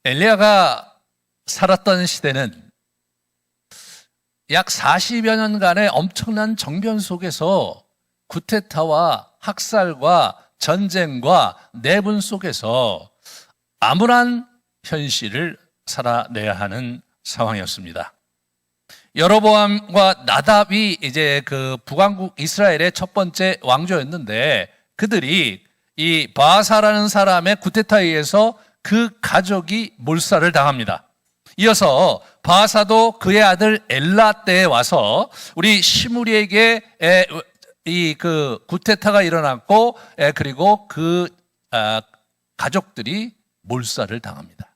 엘리야가 살았던 시대는 약 40여 년간의 엄청난 정변 속에서 쿠데타와 학살과 전쟁과 내분 속에서 암울한 현실을 살아내야 하는 상황이었습니다. 여로보암과 나답이 이제 그 북왕국 이스라엘의 첫 번째 왕조였는데, 그들이 이 바아사라는 사람의 쿠데타에 의해서 그 가족이 몰살을 당합니다. 이어서 바아사도 그의 아들 엘라 때에 와서 우리 시므리에게 이 그 쿠데타가 일어났고, 그리고 그 가족들이 몰살을 당합니다.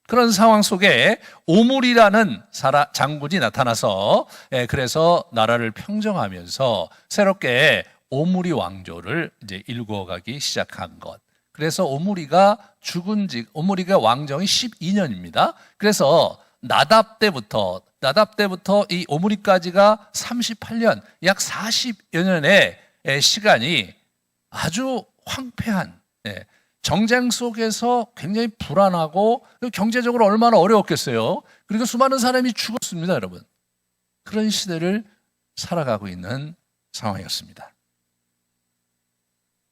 그런 상황 속에 오므리라는 장군이 나타나서 그래서 나라를 평정하면서 새롭게 오므리 왕조를 이제 일궈가기 시작한 것. 그래서 오므리가 오므리가 왕정이 12년입니다. 그래서 나답 때부터 이 오므리까지가 38년, 약 40여 년의 시간이 아주 황폐한 정쟁 속에서 굉장히 불안하고 경제적으로 얼마나 어려웠겠어요. 그리고 수많은 사람이 죽었습니다, 여러분. 그런 시대를 살아가고 있는 상황이었습니다.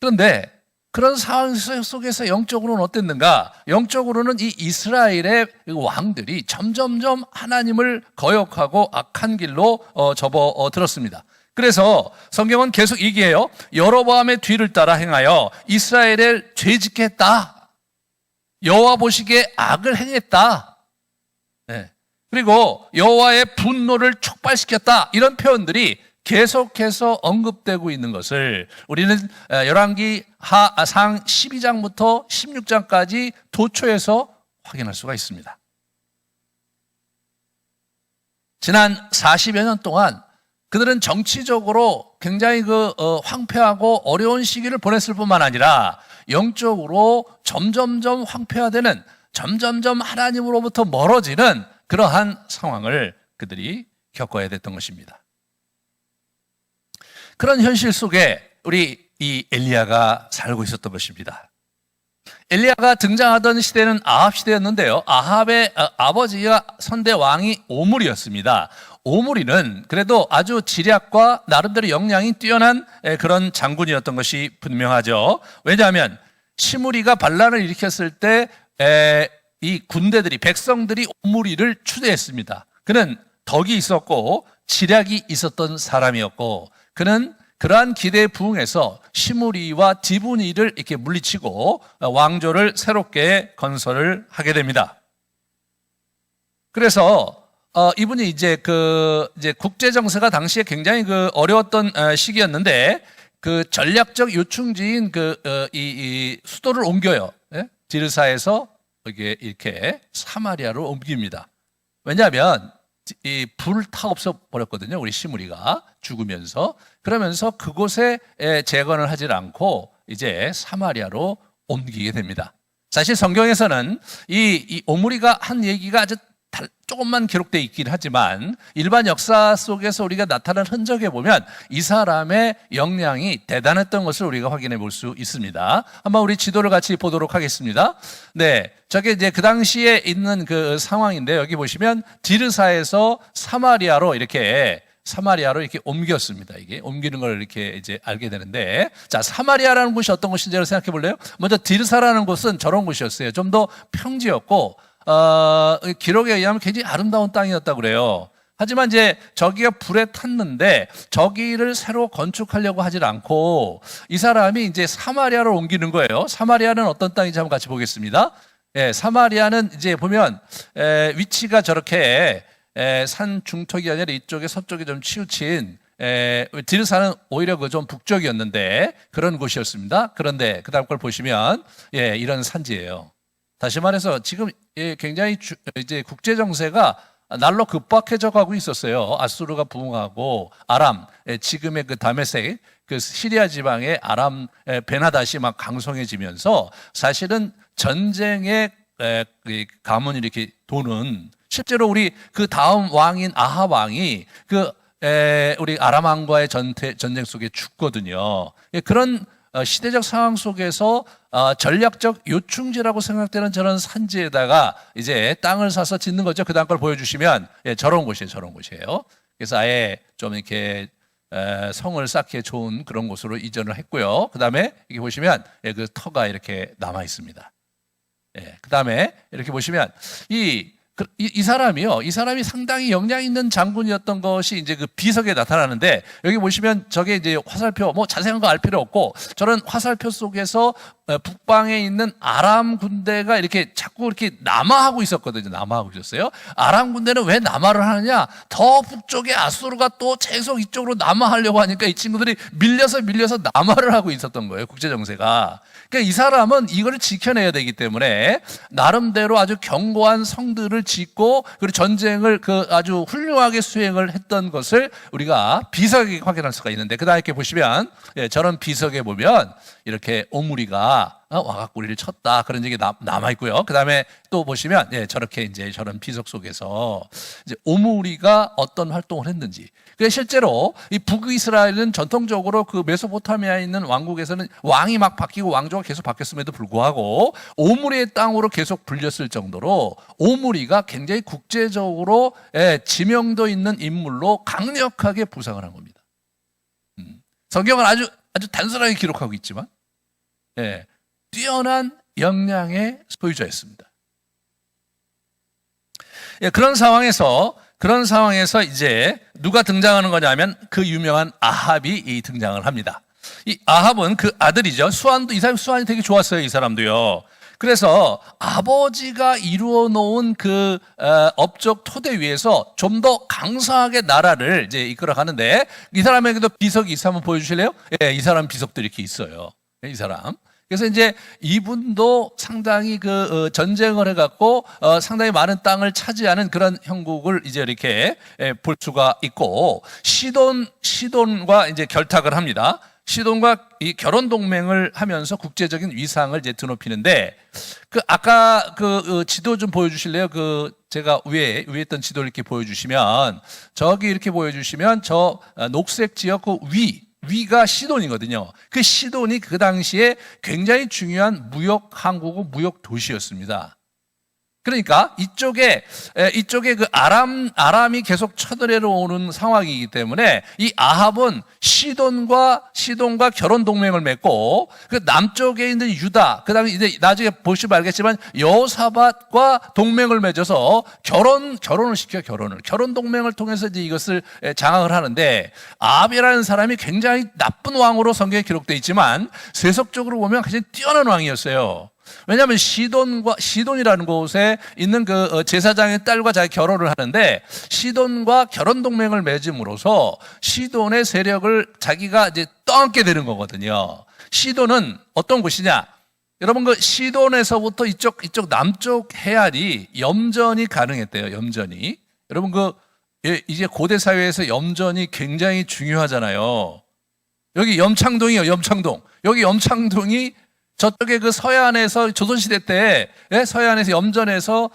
그런데 그런 상황 속에서 영적으로는 어땠는가? 영적으로는 이 이스라엘의 왕들이 점점점 하나님을 거역하고 악한 길로 접어들었습니다. 그래서 성경은 계속 얘기해요. 여로보암의 뒤를 따라 행하여 이스라엘을 죄짓게 했다. 여호와 보시기에 악을 행했다. 그리고 여호와의 분노를 촉발시켰다. 이런 표현들이 계속해서 언급되고 있는 것을 우리는 열왕기 상 12장부터 16장까지 도초에서 확인할 수가 있습니다. 지난 40여 년 동안 그들은 정치적으로 굉장히 황폐하고 어려운 시기를 보냈을 뿐만 아니라 영적으로 점점점 황폐화되는, 점점점 하나님으로부터 멀어지는 그러한 상황을 그들이 겪어야 됐던 것입니다. 그런 현실 속에 우리 이 엘리야가 살고 있었던 것입니다. 엘리야가 등장하던 시대는 아합 시대였는데요. 아합의 아버지가 선대 왕이 오므리였습니다. 오므리는 그래도 아주 지략과 나름대로 역량이 뛰어난 그런 장군이었던 것이 분명하죠. 왜냐하면 시므리가 반란을 일으켰을 때 이 군대들이, 백성들이 오므리를 추대했습니다. 그는 덕이 있었고 지략이 있었던 사람이었고, 그는 그러한 기대에 부응해서 시므리와 디브니를 이렇게 물리치고 왕조를 새롭게 건설을 하게 됩니다. 그래서 이분이 이제 국제 정세가 당시에 굉장히 어려웠던 시기였는데, 그 전략적 요충지인 이 수도를 옮겨요. 디르사에서 이렇게 사마리아로 옮깁니다. 왜냐하면 이 불 타 없어 버렸거든요. 우리 시므리가 죽으면서. 그러면서 그곳에 재건을 하지 않고 이제 사마리아로 옮기게 됩니다. 사실 성경에서는 이 오므리가 한 얘기가 아주 조금만 기록되어 있긴 하지만, 일반 역사 속에서 우리가 나타난 흔적에 보면 이 사람의 역량이 대단했던 것을 우리가 확인해 볼 수 있습니다. 한번 우리 지도를 같이 보도록 하겠습니다. 네, 저게 이제 그 당시에 있는 그 상황인데, 여기 보시면 디르사에서 사마리아로 이렇게 옮겼습니다. 이게 옮기는 걸 이렇게 이제 알게 되는데, 자, 사마리아라는 곳이 어떤 곳인지 생각해 볼래요? 먼저 디르사라는 곳은 저런 곳이었어요. 좀 더 평지였고, 기록에 의하면 굉장히 아름다운 땅이었다고 그래요. 하지만 이제 저기가 불에 탔는데 저기를 새로 건축하려고 하질 않고 이 사람이 이제 사마리아로 옮기는 거예요. 사마리아는 어떤 땅인지 한번 같이 보겠습니다. 사마리아는 이제 보면 위치가 저렇게 산 중턱이 아니라 이쪽에 서쪽에 좀 치우친, 디르사는 오히려 좀 북쪽이었는데 그런 곳이었습니다. 그런데 그 다음 걸 보시면 이런 산지예요. 다시 말해서 지금 굉장히 이제 국제 정세가 날로 급박해져 가고 있었어요. 아수르가 부흥하고 아람, 지금의 그 다메섹, 그 시리아 지방의 아람 베나닷이 막 강성해지면서 사실은 전쟁의 가문이 이렇게 도는, 실제로 우리 그 다음 왕인 아합 왕이 우리 아람 왕과의 전쟁 속에 죽거든요. 그런 시대적 상황 속에서 전략적 요충지라고 생각되는 저런 산지에다가 이제 땅을 사서 짓는 거죠. 그 다음 걸 보여주시면 저런 곳이에요. 저런 곳이에요. 그래서 아예 좀 이렇게 성을 쌓기에 좋은 그런 곳으로 이전을 했고요. 그 다음에 여기 보시면 그 터가 이렇게 남아 있습니다. 그 다음에 이렇게 보시면 이 사람이요. 이 사람이 상당히 역량 있는 장군이었던 것이 이제 그 비석에 나타나는데, 여기 보시면 저게 이제 화살표, 뭐 자세한 거 알 필요 없고, 저런 화살표 속에서 북방에 있는 아람 군대가 이렇게 자꾸 이렇게 남하하고 있었거든요. 남하하고 있었어요. 아람 군대는 왜 남하를 하느냐? 더 북쪽에 아수르가 또 계속 이쪽으로 남하하려고 하니까 이 친구들이 밀려서 남하를 하고 있었던 거예요. 국제 정세가. 그러니까 이 사람은 이거를 지켜내야 되기 때문에 나름대로 아주 견고한 성들을 짓고, 그리고 전쟁을 아주 훌륭하게 수행을 했던 것을 우리가 비석에 확인할 수가 있는데, 그 다음에 이렇게 보시면 저런 비석에 보면 이렇게 오므리가 와갖구리를 쳤다, 그런 얘기 남아 있고요. 그 다음에 또 보시면 저렇게 이제 저런 비석 속에서 이제 오므리가 어떤 활동을 했는지. 그래서 실제로 이 북이스라엘은 전통적으로 그 메소포타미아에 있는 왕국에서는 왕이 막 바뀌고 왕조가 계속 바뀌었음에도 불구하고 오므리의 땅으로 계속 불렸을 정도로 오므리가 굉장히 국제적으로 지명도 있는 인물로 강력하게 부상을 한 겁니다. 성경은 아주 단순하게 기록하고 있지만 뛰어난 역량의 소유자였습니다. 그런 상황에서 이제 누가 등장하는 거냐면 그 유명한 아합이 등장을 합니다. 이 아합은 그 아들이죠. 이 사람 수완이 되게 좋았어요. 이 사람도요. 그래서 아버지가 이루어 놓은 그 업적 토대 위에서 좀 더 강성하게 나라를 이제 이끌어 가는데, 이 사람에게도 비석이 있어. 한번 보여주실래요? 이 사람 비석도 이렇게 있어요. 이 사람. 그래서 이제 이분도 상당히 전쟁을 해갖고 상당히 많은 땅을 차지하는 그런 형국을 이제 이렇게 볼 수가 있고, 시돈과 이제 결탁을 합니다. 시돈과 이 결혼 동맹을 하면서 국제적인 위상을 이제 드높이는데, 아까 지도 좀 보여주실래요? 제가 위에 있던 지도를 이렇게 보여주시면, 저기 이렇게 보여주시면 저 녹색 지역 위가 시돈이거든요. 그 시돈이 그 당시에 굉장히 중요한 무역 항구고 무역 도시였습니다. 그러니까 이쪽에 그 아람이 계속 쳐들어오는 상황이기 때문에 이 아합은 시돈과 결혼 동맹을 맺고, 그 남쪽에 있는 유다, 그다음에 이제 나중에 보시면 알겠지만 여호사밧과 동맹을 맺어서 결혼을 시켜. 결혼 동맹을 통해서 이제 이것을 장악을 하는데, 아합이라는 사람이 굉장히 나쁜 왕으로 성경에 기록되어 있지만 세속적으로 보면 굉장히 뛰어난 왕이었어요. 왜냐하면 시돈이라는 곳에 있는 그 제사장의 딸과 자기 결혼을 하는데, 시돈과 결혼 동맹을 맺음으로써 시돈의 세력을 자기가 이제 떠안게 되는 거거든요. 시돈은 어떤 곳이냐? 여러분, 그 시돈에서부터 이쪽 남쪽 해안이 염전이 가능했대요. 염전이. 여러분, 이제 고대 사회에서 염전이 굉장히 중요하잖아요. 여기 염창동이에요. 염창동. 여기 염창동이 저쪽에 그 서해안에서 조선시대 때 서해안에서 염전에서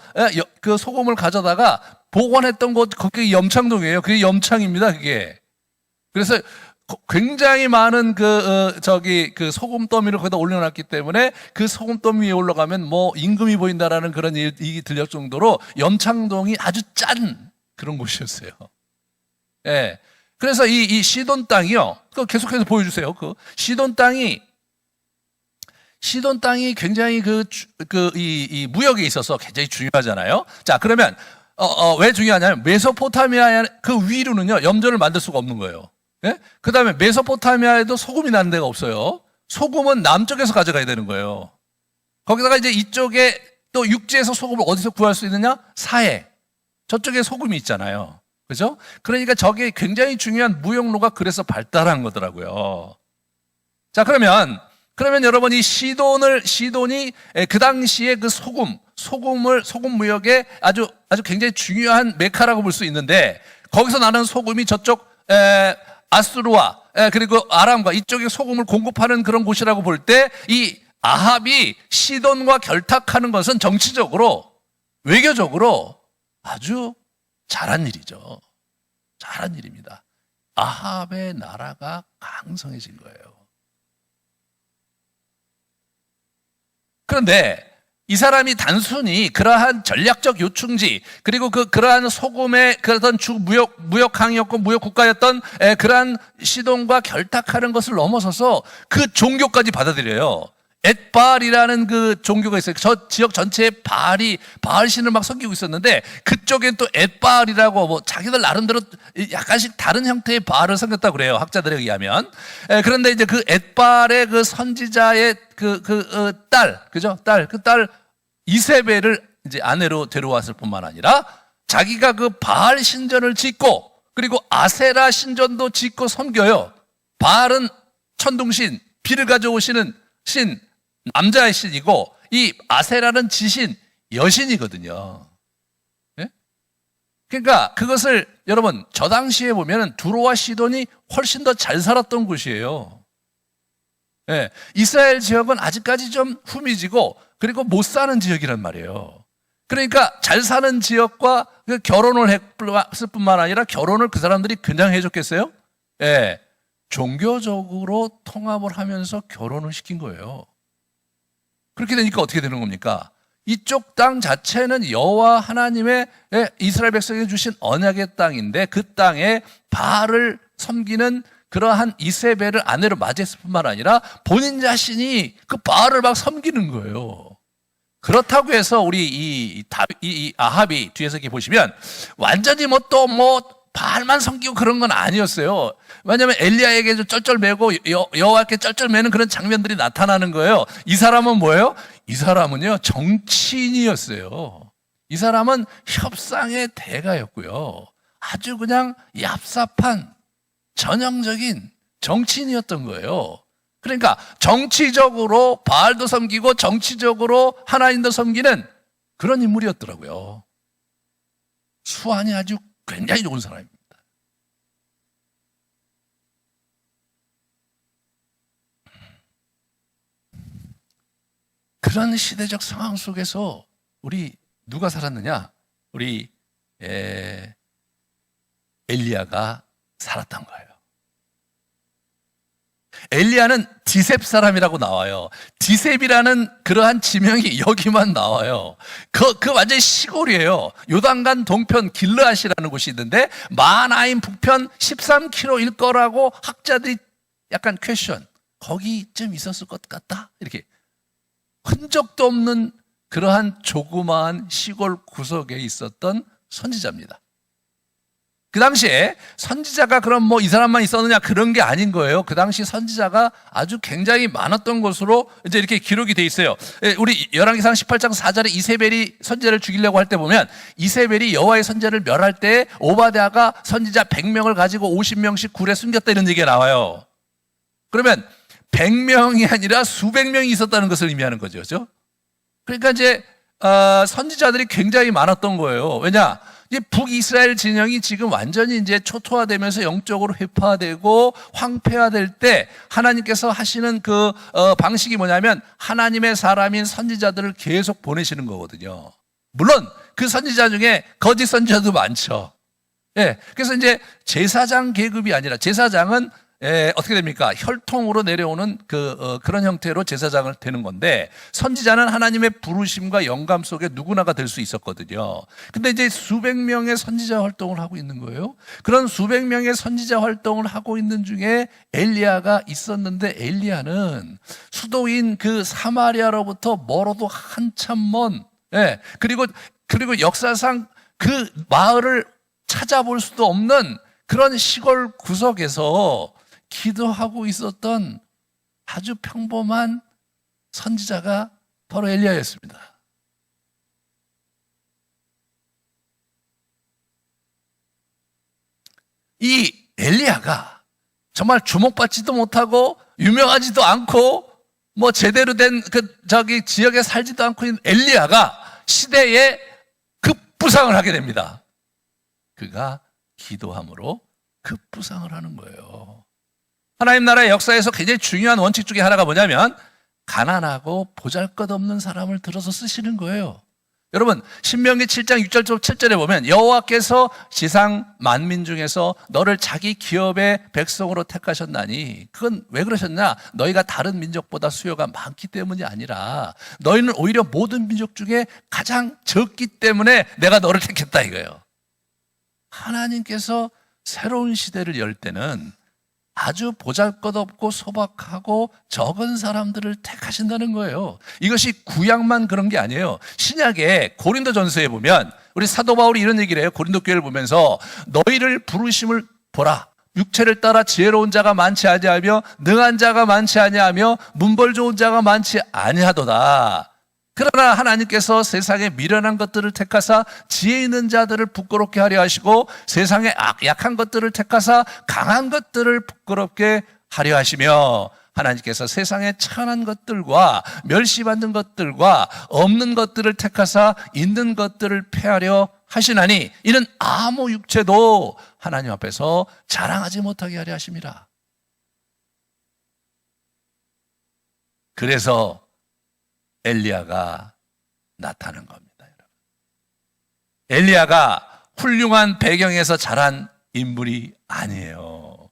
그 소금을 가져다가 보관했던 곳, 그게 염창동이에요. 그게 염창입니다. 그게. 그래서 굉장히 많은 그 소금 더미를 거기다 올려놨기 때문에 그 소금 더미 위에 올라가면 뭐 임금이 보인다라는 그런 얘기 들릴 정도로 염창동이 아주 짠 그런 곳이었어요. 그래서 이 시돈 땅이요. 계속해서 보여주세요. 시돈 땅이 굉장히 이 무역에 있어서 굉장히 중요하잖아요. 자, 그러면, 왜 중요하냐면, 메소포타미아 그 위로는요, 염전을 만들 수가 없는 거예요. 그 다음에 메소포타미아에도 소금이 나는 데가 없어요. 소금은 남쪽에서 가져가야 되는 거예요. 거기다가 이제 이쪽에 또 육지에서 소금을 어디서 구할 수 있느냐? 사해. 저쪽에 소금이 있잖아요. 그죠? 그러니까 저게 굉장히 중요한 무역로가 그래서 발달한 거더라고요. 자, 그러면 여러분, 이 시돈이 그 당시에 그 소금 무역에 아주 굉장히 중요한 메카라고 볼 수 있는데, 거기서 나는 소금이 저쪽 아수르와 그리고 아람과 이쪽에 소금을 공급하는 그런 곳이라고 볼 때, 이 아합이 시돈과 결탁하는 것은 정치적으로, 외교적으로 아주 잘한 일이죠. 잘한 일입니다. 아합의 나라가 강성해진 거예요. 그런데 이 사람이 단순히 그러한 전략적 요충지, 그리고 그러한 소금의 그런 주 무역 항이었고 무역 국가였던 그러한 시돈과 결탁하는 것을 넘어서서 그 종교까지 받아들여요. 엣바알이라는 그 종교가 있어요. 저 지역 전체에 바알 신을 막 섬기고 있었는데, 그쪽엔 또 엣바알이라고 뭐 자기들 나름대로 약간씩 다른 형태의 바알을 섬겼다고 그래요, 학자들에 의하면. 그런데 이제 그 엣바알의 그 선지자의 딸, 그죠? 그 딸 이세벨을 이제 아내로 데려왔을 뿐만 아니라 자기가 그 바알 신전을 짓고, 그리고 아세라 신전도 짓고 섬겨요. 바알은 천둥신, 비를 가져오시는 신, 남자의 신이고, 이 아세라는 지신, 여신이거든요. 예? 그러니까 그것을 여러분, 저 당시에 보면 두로와 시돈이 훨씬 더 잘 살았던 곳이에요. 예. 이스라엘 지역은 아직까지 좀 후미지고, 그리고 못 사는 지역이란 말이에요. 그러니까 잘 사는 지역과 그 결혼을 했을 뿐만 아니라 결혼을 그 사람들이 그냥 해줬겠어요? 예. 종교적으로 통합을 하면서 결혼을 시킨 거예요. 그렇게 되니까 어떻게 되는 겁니까? 이쪽 땅 자체는 여호와 하나님의 이스라엘 백성에게 주신 언약의 땅인데, 그 땅에 바알을 섬기는 그러한 이세벨을 아내로 맞이했을 뿐만 아니라 본인 자신이 그 바알을 막 섬기는 거예요. 그렇다고 해서 우리 이 아합이 뒤에서 이렇게 보시면 완전히 바알만 섬기고 그런 건 아니었어요. 왜냐하면 엘리야에게 쩔쩔매고 여호와께 쩔쩔매는 그런 장면들이 나타나는 거예요. 이 사람은 뭐예요? 이 사람은요, 정치인이었어요. 이 사람은 협상의 대가였고요. 아주 그냥 얍삽한 전형적인 정치인이었던 거예요. 그러니까 정치적으로 바알도 섬기고 정치적으로 하나님도 섬기는 그런 인물이었더라고요. 수완이 아주 굉장히 좋은 사람입니다. 그런 시대적 상황 속에서 우리 누가 살았느냐? 우리 엘리야가 살았던 거예요. 엘리야는 디셉 사람이라고 나와요. 디셉이라는 그러한 지명이 여기만 나와요. 그 완전히 시골이에요. 요단강 동편 길르앗이라는 곳이 있는데 마하나임 북편 13km일 거라고 학자들이 약간 퀘션, 거기쯤 있었을 것 같다, 이렇게. 흔적도 없는 그러한 조그마한 시골 구석에 있었던 선지자입니다. 그 당시에 선지자가 그럼 이 사람만 있었느냐, 그런 게 아닌 거예요. 그 당시 선지자가 아주 굉장히 많았던 것으로 이제 이렇게 기록이 돼 있어요. 우리 열왕기상 18장 4절에 이세벨이 선지자를 죽이려고 할 때 보면, 이세벨이 여호와의 선지자를 멸할 때 오바댜가 선지자 100명을 가지고 50명씩 굴에 숨겼다, 이런 얘기가 나와요. 그러면 100명이 아니라 수백 명이 있었다는 것을 의미하는 거죠. 그렇죠? 그러니까 이제 선지자들이 굉장히 많았던 거예요. 왜냐? 이제 북이스라엘 진영이 지금 완전히 이제 초토화되면서 영적으로 회파되고 황폐화될 때 하나님께서 하시는 그 방식이 뭐냐면, 하나님의 사람인 선지자들을 계속 보내시는 거거든요. 물론 그 선지자 중에 거짓 선지자도 많죠. 예. 그래서 이제 제사장 계급이 아니라, 제사장은 어떻게 됩니까? 혈통으로 내려오는 그런 형태로 제사장을 되는 건데, 선지자는 하나님의 부르심과 영감 속에 누구나가 될 수 있었거든요. 근데 이제 수백 명의 선지자 활동을 하고 있는 거예요. 그런 수백 명의 선지자 활동을 하고 있는 중에 엘리야가 있었는데, 엘리야는 수도인 그 사마리아로부터 멀어도 한참 먼, 그리고 역사상 그 마을을 찾아볼 수도 없는 그런 시골 구석에서 기도하고 있었던 아주 평범한 선지자가 바로 엘리야였습니다. 이 엘리야가 정말 주목받지도 못하고 유명하지도 않고 제대로 된 지역에 살지도 않고 있는 엘리야가 시대에 급부상을 하게 됩니다. 그가 기도함으로 급부상을 하는 거예요. 하나님 나라의 역사에서 굉장히 중요한 원칙 중에 하나가 뭐냐면, 가난하고 보잘것없는 사람을 들어서 쓰시는 거예요. 여러분 신명기 7장 6절 7절에 보면 여호와께서 지상 만민 중에서 너를 자기 기업의 백성으로 택하셨나니 그건 왜 그러셨냐? 너희가 다른 민족보다 수요가 많기 때문이 아니라 너희는 오히려 모든 민족 중에 가장 적기 때문에 내가 너를 택했다 이거예요. 하나님께서 새로운 시대를 열 때는 아주 보잘것없고 소박하고 적은 사람들을 택하신다는 거예요. 이것이 구약만 그런 게 아니에요. 신약의 고린도전서에 보면 우리 사도 바울이 이런 얘기를 해요. 고린도 교회를 보면서 너희를 부르심을 보라. 육체를 따라 지혜로운 자가 많지 아니하며 능한 자가 많지 아니하며 문벌 좋은 자가 많지 아니하도다. 그러나 하나님께서 세상에 미련한 것들을 택하사 지혜 있는 자들을 부끄럽게 하려 하시고 세상에 약한 것들을 택하사 강한 것들을 부끄럽게 하려 하시며 하나님께서 세상에 천한 것들과 멸시받는 것들과 없는 것들을 택하사 있는 것들을 폐하려 하시나니 이는 아무 육체도 하나님 앞에서 자랑하지 못하게 하려 하심이라. 그래서 엘리야가 나타난 겁니다. 여러분. 엘리야가 훌륭한 배경에서 자란 인물이 아니에요.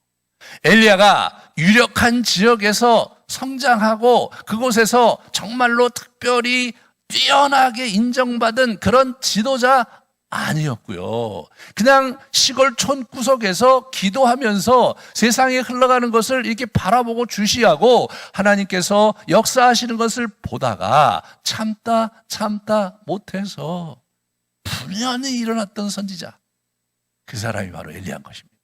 엘리야가 유력한 지역에서 성장하고 그곳에서 정말로 특별히 뛰어나게 인정받은 그런 지도자 아니었고요. 그냥 시골 촌 구석에서 기도하면서 세상에 흘러가는 것을 이렇게 바라보고 주시하고 하나님께서 역사하시는 것을 보다가 참다 못해서 분연히 일어났던 선지자, 그 사람이 바로 엘리야인 것입니다.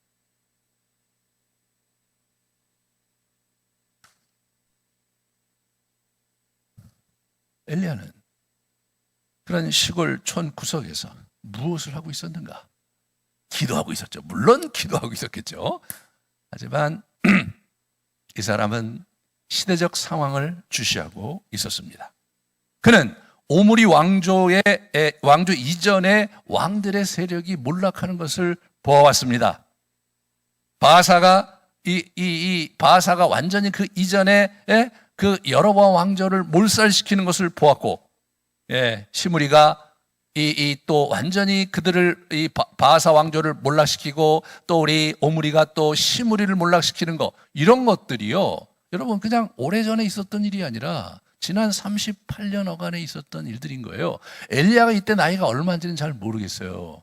엘리야는 그런 시골 촌 구석에서 무엇을 하고 있었는가? 기도하고 있었죠. 물론 기도하고 있었겠죠. 하지만 이 사람은 시대적 상황을 주시하고 있었습니다. 그는 오므리 왕조 이전의 왕들의 세력이 몰락하는 것을 보아왔습니다. 바하사가 바하사가 완전히 그 이전에 그 여로보암 왕조를 몰살시키는 것을 보았고, 시므리가 또 완전히 그들을 바하사 왕조를 몰락시키고 또 우리 오므리가 또 시므리를 몰락시키는 거, 이런 것들이요, 여러분 그냥 오래전에 있었던 일이 아니라 지난 38년 어간에 있었던 일들인 거예요. 엘리야가 이때 나이가 얼마인지는 잘 모르겠어요.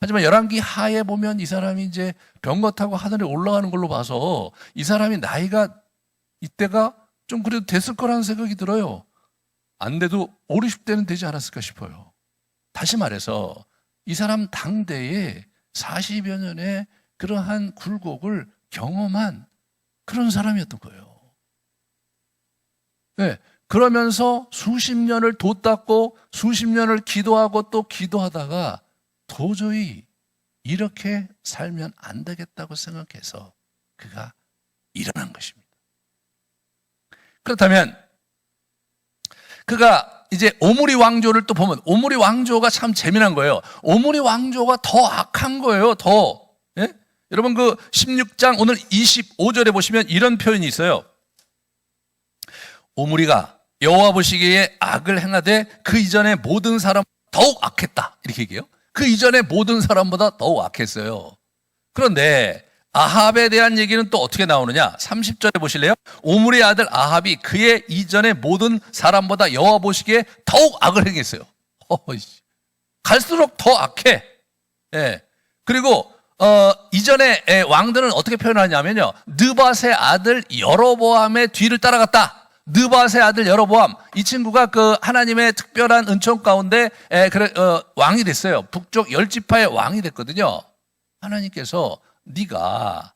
하지만 열왕기 하에 보면 이 사람이 이제 병거 타고 하늘에 올라가는 걸로 봐서 이 사람이 나이가 이때가 좀 그래도 됐을 거라는 생각이 들어요. 안 돼도 5, 60대는 되지 않았을까 싶어요. 다시 말해서 이 사람 당대에 40여 년의 그러한 굴곡을 경험한 그런 사람이었던 거예요. 그러면서 수십 년을 돛닦고 수십 년을 기도하고 또 기도하다가 도저히 이렇게 살면 안 되겠다고 생각해서 그가 일어난 것입니다. 그렇다면 그가 이제 오므리 왕조를 또 보면 오므리 왕조가 참 재미난 거예요. 오므리 왕조가 더 악한 거예요. 더. 여러분 그 16장 오늘 25절에 보시면 이런 표현이 있어요. 오므리가 여호와 보시기에 악을 행하되 그 이전에 모든 사람 더욱 악했다, 이렇게 얘기해요. 그 이전에 모든 사람보다 더욱 악했어요. 그런데 아합에 대한 얘기는 또 어떻게 나오느냐? 30절에 보실래요? 오므리의 아들 아합이 그의 이전에 모든 사람보다 여호와 보시기에 더욱 악을 행했어요. 갈수록 더 악해. 그리고 이전에 왕들은 어떻게 표현하냐면요, 느밧의 아들 여로보암의 뒤를 따라갔다. 느밧의 아들 여로보암, 이 친구가 그 하나님의 특별한 은총 가운데 왕이 됐어요. 북쪽 10지파의 왕이 됐거든요. 하나님께서 네가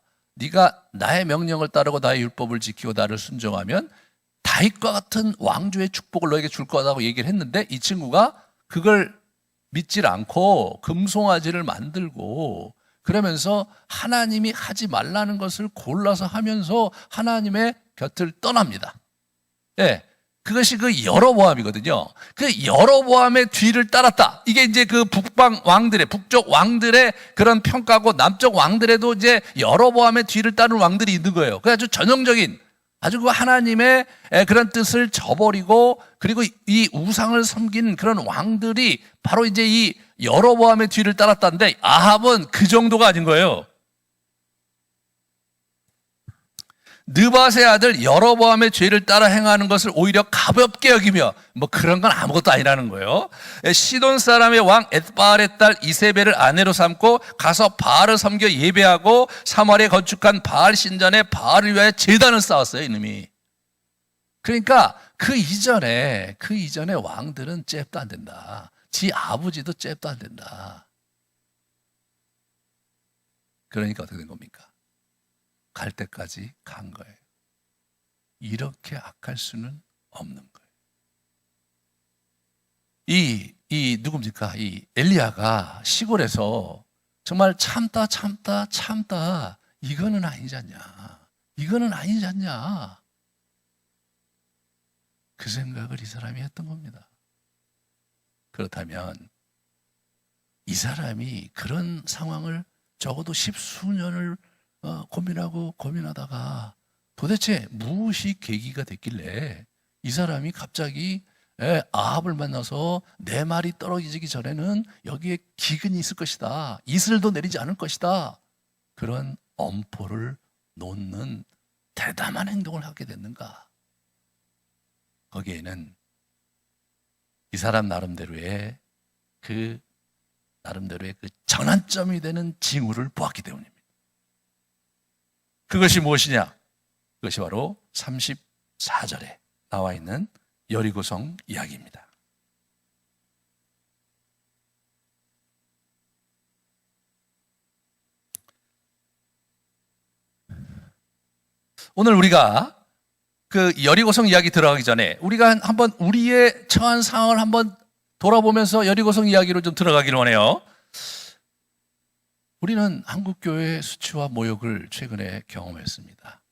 나의 명령을 따르고 나의 율법을 지키고 나를 순종하면 다윗과 같은 왕조의 축복을 너에게 줄 거다고 얘기를 했는데, 이 친구가 그걸 믿질 않고 금송아지를 만들고 그러면서 하나님이 하지 말라는 것을 골라서 하면서 하나님의 곁을 떠납니다. 그것이 그 여로보암이거든요. 그 여로보암의 뒤를 따랐다. 이게 이제 그 북쪽 왕들의 그런 평가고, 남쪽 왕들에도 이제 여로보암의 뒤를 따르는 왕들이 있는 거예요. 그 아주 전형적인 아주 그 하나님의 그런 뜻을 저버리고 그리고 이 우상을 섬긴 그런 왕들이 바로 이제 이 여로보암의 뒤를 따랐다는데 아합은 그 정도가 아닌 거예요. 느밧의 아들 여로보암의 죄를 따라 행하는 것을 오히려 가볍게 여기며 뭐 그런 건 아무것도 아니라는 거예요. 시돈 사람의 왕 엣바알의 딸 이세벨을 아내로 삼고 가서 바알을 섬겨 예배하고 사마리아에 건축한 바알 신전에 바알을 위하여 제단을 쌓았어요, 이놈이. 그러니까 그 이전에 왕들은 잽도 안 된다. 지 아버지도 잽도 안 된다. 그러니까 어떻게 된 겁니까? 갈 때까지 간 거예요. 이렇게 악할 수는 없는 거예요. 이 누굽니까? 이 엘리야가 시골에서 정말 참다 이거는 아니지 않냐. 이거는 아니지 않냐. 그 생각을 이 사람이 했던 겁니다. 그렇다면 이 사람이 그런 상황을 적어도 10수년을 고민하다가 도대체 무엇이 계기가 됐길래 이 사람이 갑자기 아합을 만나서 내 말이 떨어지기 전에는 여기에 기근이 있을 것이다. 이슬도 내리지 않을 것이다. 그런 엄포를 놓는 대담한 행동을 하게 됐는가? 거기에는 이 사람 나름대로의 그 전환점이 되는 징후를 보았기 때문입니다. 그것이 무엇이냐? 그것이 바로 34절에 나와 있는 여리고성 이야기입니다. 오늘 우리가 그 여리고성 이야기 들어가기 전에 우리가 한번 우리의 처한 상황을 한번 돌아보면서 여리고성 이야기로 좀 들어가기를 원해요. 우리는 한국교회의 수치와 모욕을 최근에 경험했습니다.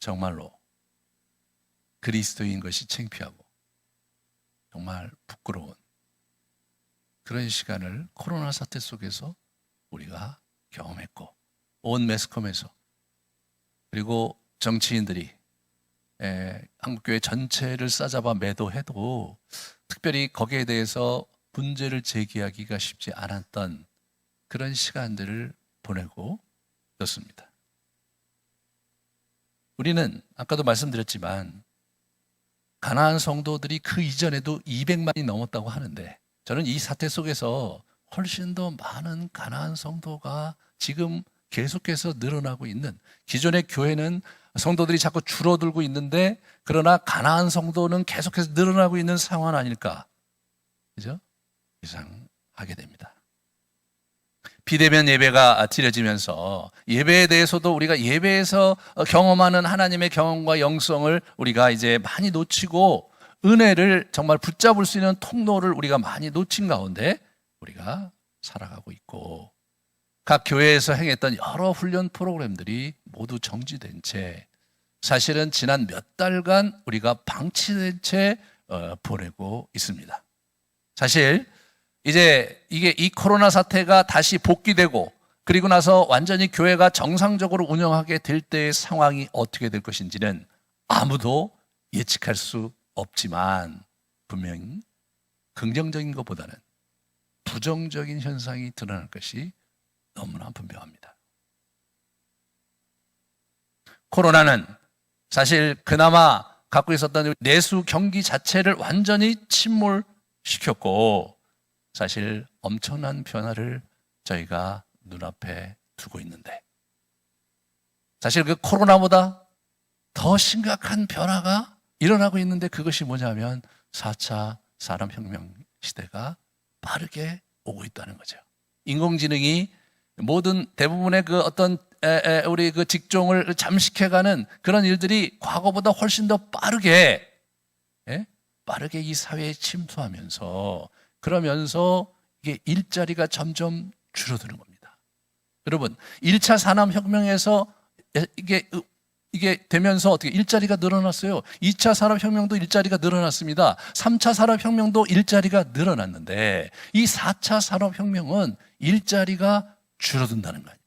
정말로 그리스도인 것이 창피하고 정말 부끄러운 그런 시간을 코로나 사태 속에서 우리가 경험했고, 온 매스컴에서 그리고 정치인들이 한국교회 전체를 싸잡아 매도해도 특별히 거기에 대해서 문제를 제기하기가 쉽지 않았던 그런 시간들을 보내고 있었습니다. 우리는 아까도 말씀드렸지만 가나안 성도들이 그 이전에도 200만이 넘었다고 하는데, 저는 이 사태 속에서 훨씬 더 많은 가나안 성도가 지금 계속해서 늘어나고 있는, 기존의 교회는 성도들이 자꾸 줄어들고 있는데 그러나 가나안 성도는 계속해서 늘어나고 있는 상황 아닐까, 그죠? 예상하게 됩니다. 비대면 예배가 드려지면서 예배에 대해서도 우리가 예배에서 경험하는 하나님의 경험과 영성을 우리가 이제 많이 놓치고, 은혜를 정말 붙잡을 수 있는 통로를 우리가 많이 놓친 가운데 우리가 살아가고 있고, 각 교회에서 행했던 여러 훈련 프로그램들이 모두 정지된 채 사실은 지난 몇 달간 우리가 방치된 채 보내고 있습니다. 사실 이제 이 코로나 사태가 다시 복귀되고 그리고 나서 완전히 교회가 정상적으로 운영하게 될 때의 상황이 어떻게 될 것인지는 아무도 예측할 수 없지만, 분명히 긍정적인 것보다는 부정적인 현상이 드러날 것이 너무나 분명합니다. 코로나는 사실 그나마 갖고 있었던 내수 경기 자체를 완전히 침몰시켰고, 사실 엄청난 변화를 저희가 눈앞에 두고 있는데, 사실 그 코로나보다 더 심각한 변화가 일어나고 있는데, 그것이 뭐냐면 4차 산업혁명 시대가 빠르게 오고 있다는 거죠. 인공지능이 모든 대부분의 그 어떤 우리 그 직종을 잠식해가는 그런 일들이 과거보다 훨씬 더 빠르게 이 사회에 침투하면서, 그러면서 이게 일자리가 점점 줄어드는 겁니다. 여러분, 1차 산업혁명에서 이게 되면서 어떻게 일자리가 늘어났어요. 2차 산업혁명도 일자리가 늘어났습니다. 3차 산업혁명도 일자리가 늘어났는데, 이 4차 산업혁명은 일자리가 줄어든다는 거예요.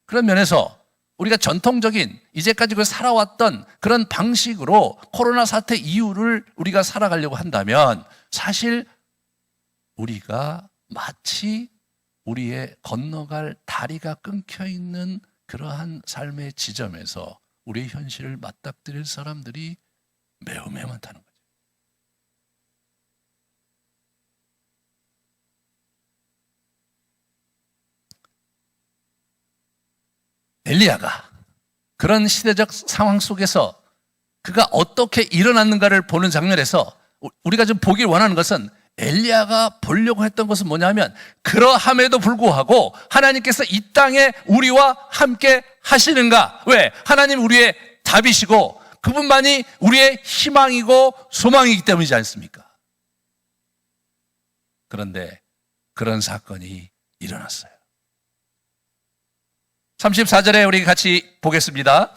그런 면에서 우리가 전통적인 이제까지 그 살아왔던 그런 방식으로 코로나 사태 이후를 우리가 살아가려고 한다면 사실 우리가 마치 우리의 건너갈 다리가 끊겨 있는 그러한 삶의 지점에서 우리의 현실을 맞닥뜨릴 사람들이 매우 많다는 거죠. 엘리야가 그런 시대적 상황 속에서 그가 어떻게 일어났는가를 보는 장면에서 우리가 좀 보길 원하는 것은 엘리야가 보려고 했던 것은 뭐냐면 그러함에도 불구하고 하나님께서 이 땅에 우리와 함께 하시는가? 왜? 하나님 우리의 답이시고 그분만이 우리의 희망이고 소망이기 때문이지 않습니까? 그런데 그런 사건이 일어났어요. 34절에 우리 같이 보겠습니다.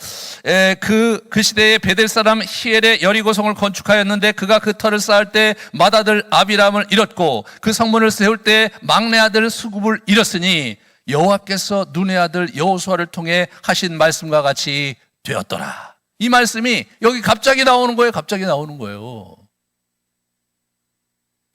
그 시대에 베델 사람 히엘의 여리고성을 건축하였는데 그가 그 터를 쌓을 때 맏아들 아비람을 잃었고 그 성문을 세울 때 막내 아들 수굽을 잃었으니 여호와께서 눈의 아들 여호수아를 통해 하신 말씀과 같이 되었더라. 이 말씀이 여기 갑자기 나오는 거예요. 갑자기 나오는 거예요.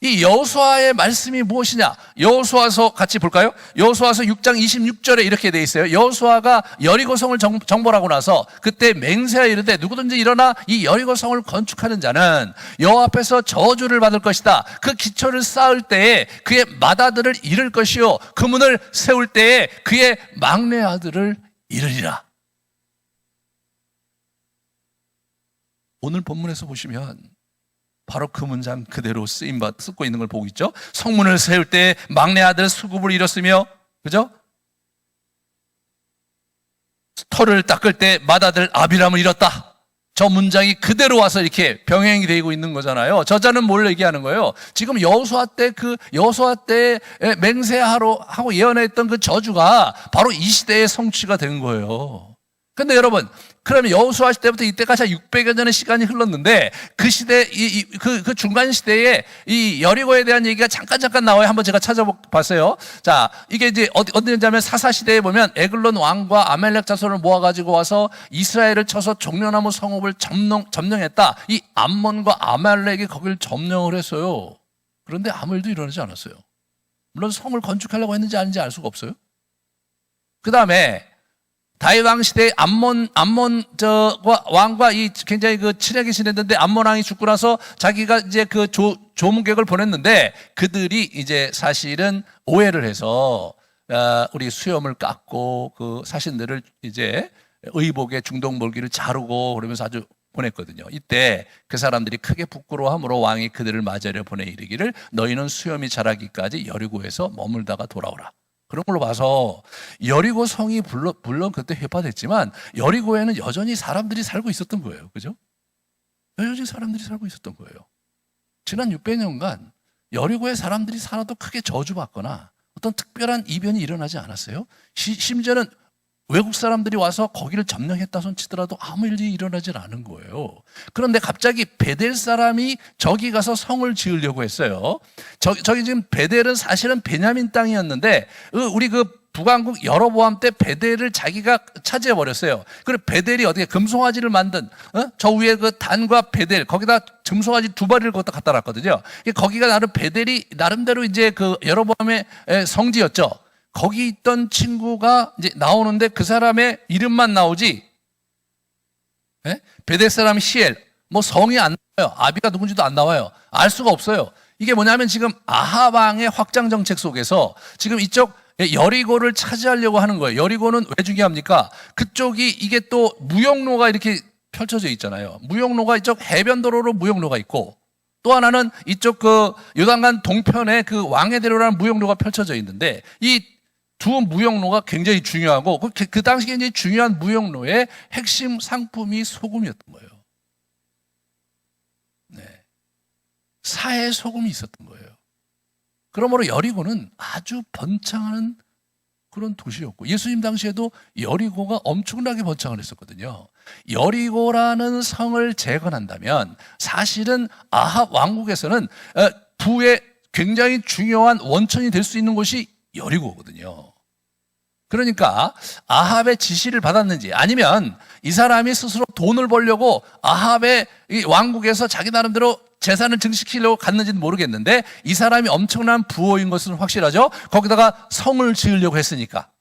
이 여호수아의 말씀이 무엇이냐? 여호수아서 같이 볼까요? 여호수아서 6장 26절에 이렇게 돼 있어요. 여호수아가 여리고성을 정벌하고 나서 그때 맹세하 이르되 누구든지 일어나 이 여리고성을 건축하는 자는 여호와 앞에서 저주를 받을 것이다. 그 기초를 쌓을 때에 그의 맏아들을 잃을 것이요 그 문을 세울 때에 그의 막내 아들을 잃으리라. 오늘 본문에서 보시면 바로 그 문장 그대로 쓰고 있는 걸 보고 있죠. 성문을 세울 때 막내 아들 수굽을 잃었으며, 그죠? 터를 닦을 때 맏아들 아비람을 잃었다. 저 문장이 그대로 와서 이렇게 병행이 되고 있는 거잖아요. 저자는 뭘 얘기하는 거예요? 지금 여호수아 때 맹세하러 하고 예언했던 그 저주가 바로 이 시대의 성취가 된 거예요. 근데 여러분, 그러면 여호수아 시대부터 이때까지 한 600여 년의 시간이 흘렀는데 그 시대, 그 중간 시대에 이 여리고에 대한 얘기가 잠깐 나와요. 한번 제가 찾아봤어요. 자, 이게 이제 어디냐면 사사 시대에 보면 에글론 왕과 아말렉 자손을 모아가지고 와서 이스라엘을 쳐서 종려나무 성읍을 점령했다. 이 암몬과 아말렉이 거기를 점령을 했어요. 그런데 아무 일도 일어나지 않았어요. 물론 성을 건축하려고 했는지 아닌지 알 수가 없어요. 그 다음에 다윗 왕 시대에 암몬 왕과 이 굉장히 그 친하게 지냈는데 암몬 왕이 죽고 나서 자기가 이제 그 조문객을 보냈는데 그들이 이제 사실은 오해를 해서 우리 수염을 깎고 그 사신들을 이제 의복에 중동몰기를 자르고 그러면서 아주 보냈거든요. 이때 그 사람들이 크게 부끄러워함으로 왕이 그들을 맞이하려 보내 이르기를 너희는 수염이 자라기까지 여리고에서 머물다가 돌아오라. 그런 걸로 봐서 여리고 성이 물론 그때 회파됐지만 여리고에는 여전히 사람들이 살고 있었던 거예요. 그죠? 여전히 사람들이 살고 있었던 거예요. 지난 600년간 여리고에 사람들이 살아도 크게 저주받거나 어떤 특별한 이변이 일어나지 않았어요. 심지어는 외국 사람들이 와서 거기를 점령했다 손 치더라도 아무 일이 일어나지 않은 거예요. 그런데 갑자기 베델 사람이 저기 가서 성을 지으려고 했어요. 저기 지금 베델은 사실은 베냐민 땅이었는데 우리 그 북왕국 여로보암 때 베델을 자기가 차지해 버렸어요. 그리고 베델이 어떻게 금송아지를 만든 저 위에 그 단과 베델 거기다 금송아지 2마리를 갖다 놨거든요. 거기가 베델이 나름대로 이제 그 여로보암의 성지였죠. 거기 있던 친구가 이제 나오는데 그 사람의 이름만 나오지, 베델 사람 히엘, 뭐 성이 안 나와요. 아비가 누군지도 안 나와요. 알 수가 없어요. 이게 뭐냐면 지금 아합 왕의 확장 정책 속에서 지금 이쪽 여리고를 차지하려고 하는 거예요. 여리고는 왜 중요합니까? 그쪽이 이게 또 무역로가 이렇게 펼쳐져 있잖아요. 무역로가 이쪽 해변도로로 무역로가 있고 또 하나는 이쪽 그 요단강 동편에 그 왕의대로라는 무역로가 펼쳐져 있는데 이 두 무역로가 굉장히 중요하고 그 당시에 굉장히 중요한 무역로의 핵심 상품이 소금이었던 거예요. 네. 사해 소금이 있었던 거예요. 그러므로 여리고는 아주 번창하는 그런 도시였고 예수님 당시에도 여리고가 엄청나게 번창을 했었거든요. 여리고라는 성을 재건한다면 사실은 아합 왕국에서는 부의 굉장히 중요한 원천이 될 수 있는 곳이 여리고거든요. 그러니까 아합의 지시를 받았는지, 아니면 이 사람이 스스로 돈을 벌려고 아합의 이 왕국에서 자기 나름대로 재산을 증식시키려고 갔는지는 모르겠는데, 이 사람이 엄청난 부호인 것은 확실하죠. 거기다가 성을 지으려고 했으니까.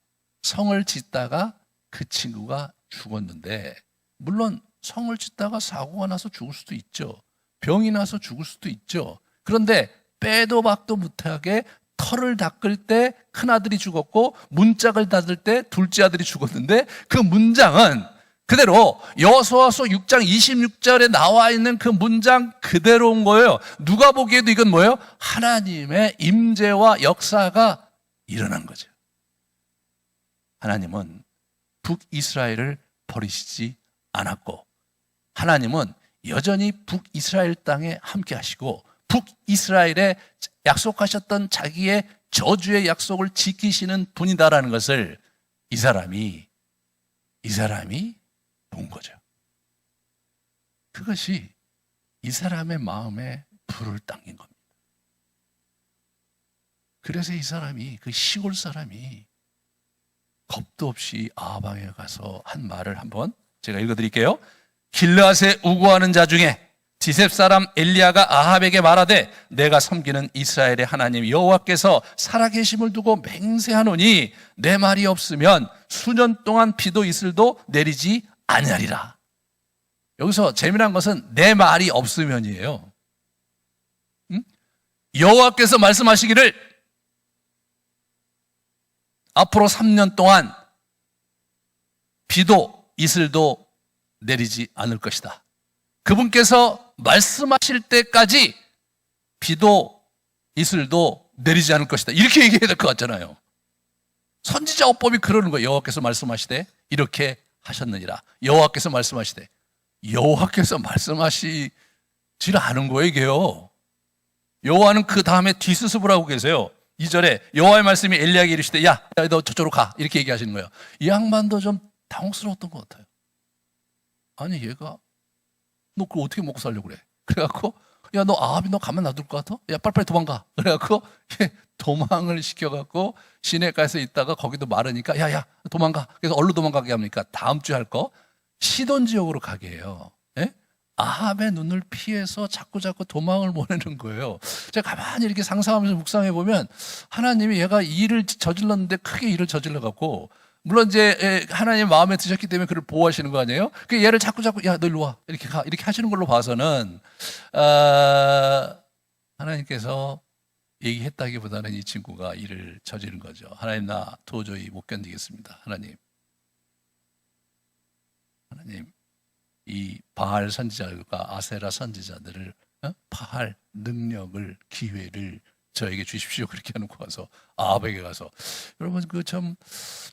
성을 짓다가 그 친구가 죽었는데, 물론 성을 짓다가 사고가 나서 죽을 수도 있죠. 병이 나서 죽을 수도 있죠. 그런데 빼도 박도 못하게 털을 닦을 때 큰아들이 죽었고, 문짝을 닫을 때 둘째 아들이 죽었는데, 그 문장은 그대로 여호수아서 6장 26절에 나와 있는 그 문장 그대로인 거예요. 누가 보기에도 이건 뭐예요? 하나님의 임재와 역사가 일어난 거죠. 하나님은 북이스라엘을 버리시지 않았고, 하나님은 여전히 북이스라엘 땅에 함께 하시고, 북이스라엘에 약속하셨던 자기의 저주의 약속을 지키시는 분이다라는 것을 이 사람이 본 거죠. 그것이 이 사람의 마음에 불을 당긴 겁니다. 그래서 이 사람이, 그 시골 사람이 겁도 없이 아방에 가서 한 말을 한번 제가 읽어드릴게요. 길르앗에 우고하는 자 중에 디셉 사람 엘리야가 아합에게 말하되, 내가 섬기는 이스라엘의 하나님 여호와께서 살아계심을 두고 맹세하노니 내 말이 없으면 수년 동안 비도 이슬도 내리지 아니하리라. 여기서 재미난 것은 내 말이 없으면이에요. 여호와께서 말씀하시기를 앞으로 3년 동안 비도 이슬도 내리지 않을 것이다. 그분께서 말씀하실 때까지 비도 이슬도 내리지 않을 것이다. 이렇게 얘기해야 될 것 같잖아요. 선지자 어법이 그러는 거예요. 여호와께서 말씀하시되 이렇게 하셨느니라. 여호와께서 말씀하시되, 여호와께서 말씀하시질 않은 거예요, 이게요. 여호와는 그 다음에 뒷수습을 하고 계세요. 2절에 여호와의 말씀이 엘리야에게 이르시되, 야, 너 저쪽으로 가. 이렇게 얘기하시는 거예요. 이 양반도 좀 당혹스러웠던 것 같아요. 아니, 얘가 너 그걸 어떻게 먹고 살려고 그래? 그래갖고, 야, 너 아합이 너 가만 놔둘 것 같아? 야, 빨리빨리 도망가. 그래갖고 도망을 시켜갖고 시내가에서 있다가 거기도 마르니까, 야, 도망가. 그래서 얼른 도망가게 합니까? 다음 주에 할 거 시돈 지역으로 가게 해요. 예? 아합의 눈을 피해서 자꾸 도망을 보내는 거예요. 제가 가만히 이렇게 상상하면서 묵상해 보면, 하나님이 얘가 일을 저질렀는데 크게 일을 저질러갖고, 물론 이제 하나님 마음에 드셨기 때문에 그를 보호하시는 거 아니에요? 그 얘를 자꾸 야, 너 일로 와, 이렇게 가, 이렇게 하시는 걸로 봐서는 하나님께서 얘기했다기보다는 이 친구가 일을 저지른 거죠. 하나님, 나 도저히 못 견디겠습니다. 하나님, 이 바알 선지자들과 아세라 선지자들을 파할 능력을, 기회를 저에게 주십시오. 그렇게 해놓고 가서 아합에게 가서, 여러분 그 참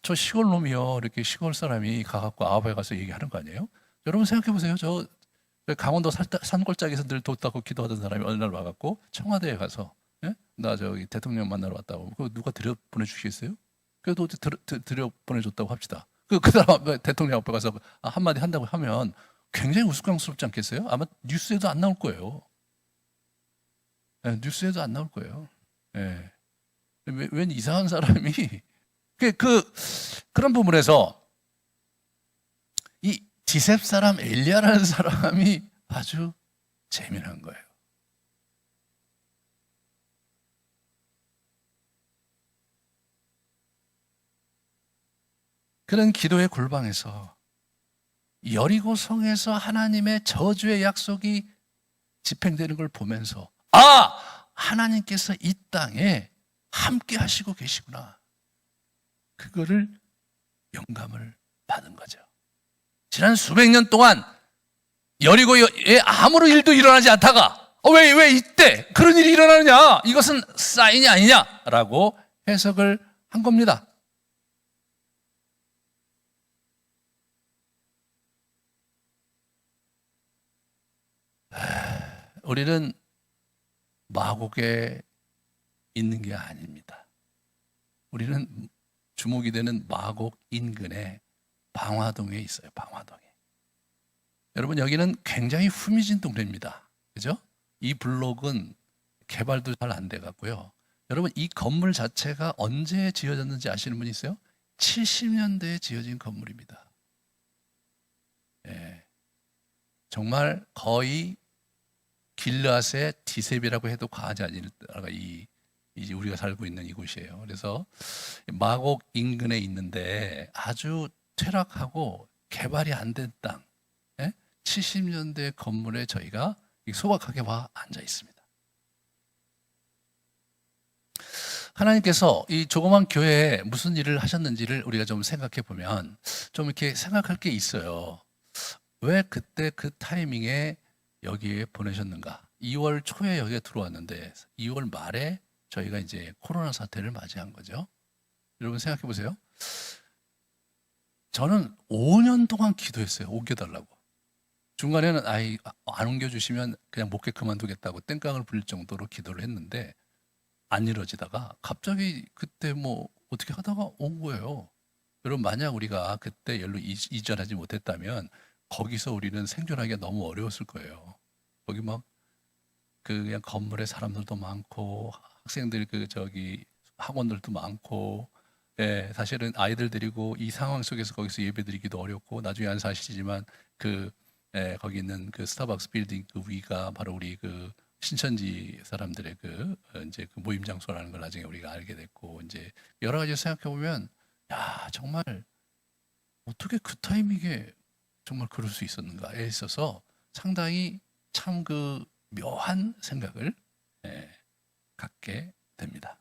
저 시골 놈이요, 이렇게 시골 사람이 가갖고 아합에 가서 얘기하는 거 아니에요? 여러분 생각해 보세요. 저 강원도 산골짜기에서 늘 돛 닦고 기도하던 사람이 어느 날 와갖고 청와대에 가서, 나 저기 대통령 만나러 왔다고. 그거 누가 들여 보내주시겠어요? 그래도 들여 보내줬다고 합시다. 그 사람 대통령 앞에 가서 한마디 한다고 하면 굉장히 우스꽝스럽지 않겠어요? 아마 뉴스에도 안 나올 거예요. 뉴스에도 안 나올 거예요. 웬 이상한 사람이 그런 부분에서 이 디셉 사람 엘리야라는 사람이 아주 재미난 거예요. 그런 기도의 골방에서 여리고 성에서 하나님의 저주의 약속이 집행되는 걸 보면서, 하나님께서 이 땅에 함께 하시고 계시구나. 그거를 영감을 받은 거죠. 지난 수백 년 동안 여리고에 아무런 일도 일어나지 않다가 왜 이때 그런 일이 일어나느냐, 이것은 사인이 아니냐라고 해석을 한 겁니다. 우리는 마곡에 있는 게 아닙니다. 우리는 주목이 되는 마곡 인근의 방화동에 있어요. 방화동에. 여러분, 여기는 굉장히 후미진 동네입니다. 그죠? 이 블록은 개발도 잘 안 돼 갖고요. 여러분, 이 건물 자체가 언제 지어졌는지 아시는 분 있어요? 70년대에 지어진 건물입니다. 예, 정말 거의 길르앗의 디셉이라고 해도 과하지 않을 때가 이제 우리가 살고 있는 이곳이에요. 그래서 마곡 인근에 있는데 아주 퇴락하고 개발이 안 된 땅, 70년대 건물에 저희가 소박하게 와 앉아 있습니다. 하나님께서 이 조그만 교회에 무슨 일을 하셨는지를 우리가 좀 생각해 보면 좀 이렇게 생각할 게 있어요. 왜 그때 그 타이밍에 여기에 보내셨는가? 2월 초에 여기에 들어왔는데 2월 말에 저희가 이제 코로나 사태를 맞이한 거죠. 여러분 생각해 보세요. 저는 5년 동안 기도했어요. 옮겨달라고. 중간에는 안 옮겨주시면 그냥 목회 그만두겠다고 땡깡을 부릴 정도로 기도를 했는데 안 이루어지다가 갑자기 그때 뭐 어떻게 하다가 온 거예요. 여러분 만약 우리가 그때 열로 이전하지 못했다면 거기서 우리는 생존하기가 너무 어려웠을 거예요. 거기 막 그냥 건물에 사람들도 많고 학생들 학원들도 많고, 예, 사실은 아이들 데리고 이 상황 속에서 거기서 예배드리기도 어렵고 나중에 안 사시지만 거기 있는 그 스타벅스 빌딩 그 위가 바로 우리 그 신천지 사람들의 이제 그 모임 장소라는 걸 나중에 우리가 알게 됐고 이제 여러 가지 생각해 보면 야 정말 어떻게 그 타이밍에 정말 그럴 수 있었는가에 있어서 상당히 참 묘한 생각을 갖게 됩니다.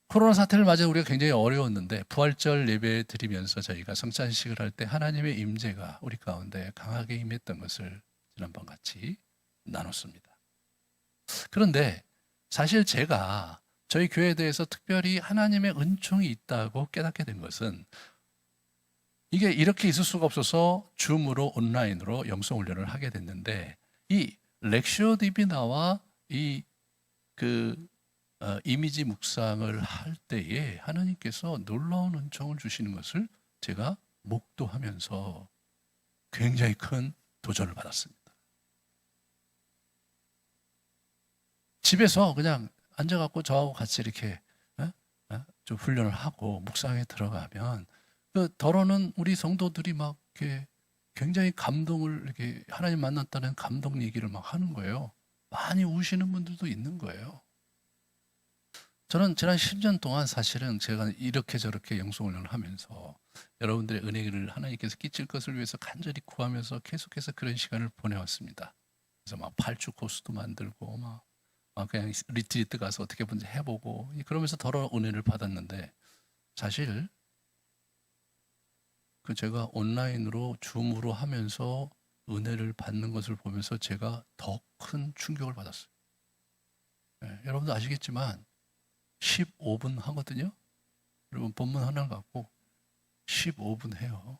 코로나 사태를 맞아 우리가 굉장히 어려웠는데 부활절 예배 드리면서 저희가 성찬식을 할 때 하나님의 임재가 우리 가운데 강하게 임했던 것을 지난번 같이 나눴습니다. 그런데 사실 제가 저희 교회에 대해서 특별히 하나님의 은총이 있다고 깨닫게 된 것은 이게 이렇게 있을 수가 없어서 줌으로 온라인으로 영성 훈련을 하게 됐는데 이 렉시오 디비나와 이미지 묵상을 할 때에 하나님께서 놀라운 은총을 주시는 것을 제가 목도하면서 굉장히 큰 도전을 받았습니다. 집에서 그냥 앉아갖고 저하고 같이 이렇게 좀 훈련을 하고 묵상에 들어가면 더러는 우리 성도들이 막 이렇게 굉장히 감동을 이렇게 하나님 만났다는 감동 얘기를 막 하는 거예요. 많이 우시는 분들도 있는 거예요. 저는 지난 10년 동안 사실은 제가 이렇게 저렇게 영성훈련을 하면서 여러분들의 은혜를 하나님께서 끼칠 것을 위해서 간절히 구하면서 계속해서 그런 시간을 보내왔습니다. 그래서 막 8주 코스도 만들고 막 그냥 리트리트 가서 어떻게 뭔지 해보고 그러면서 더러 은혜를 받았는데 사실 제가 온라인으로 줌으로 하면서 은혜를 받는 것을 보면서 제가 더 큰 충격을 받았어요. 여러분도 아시겠지만 15분 하거든요. 여러분 본문 하나 갖고 15분 해요.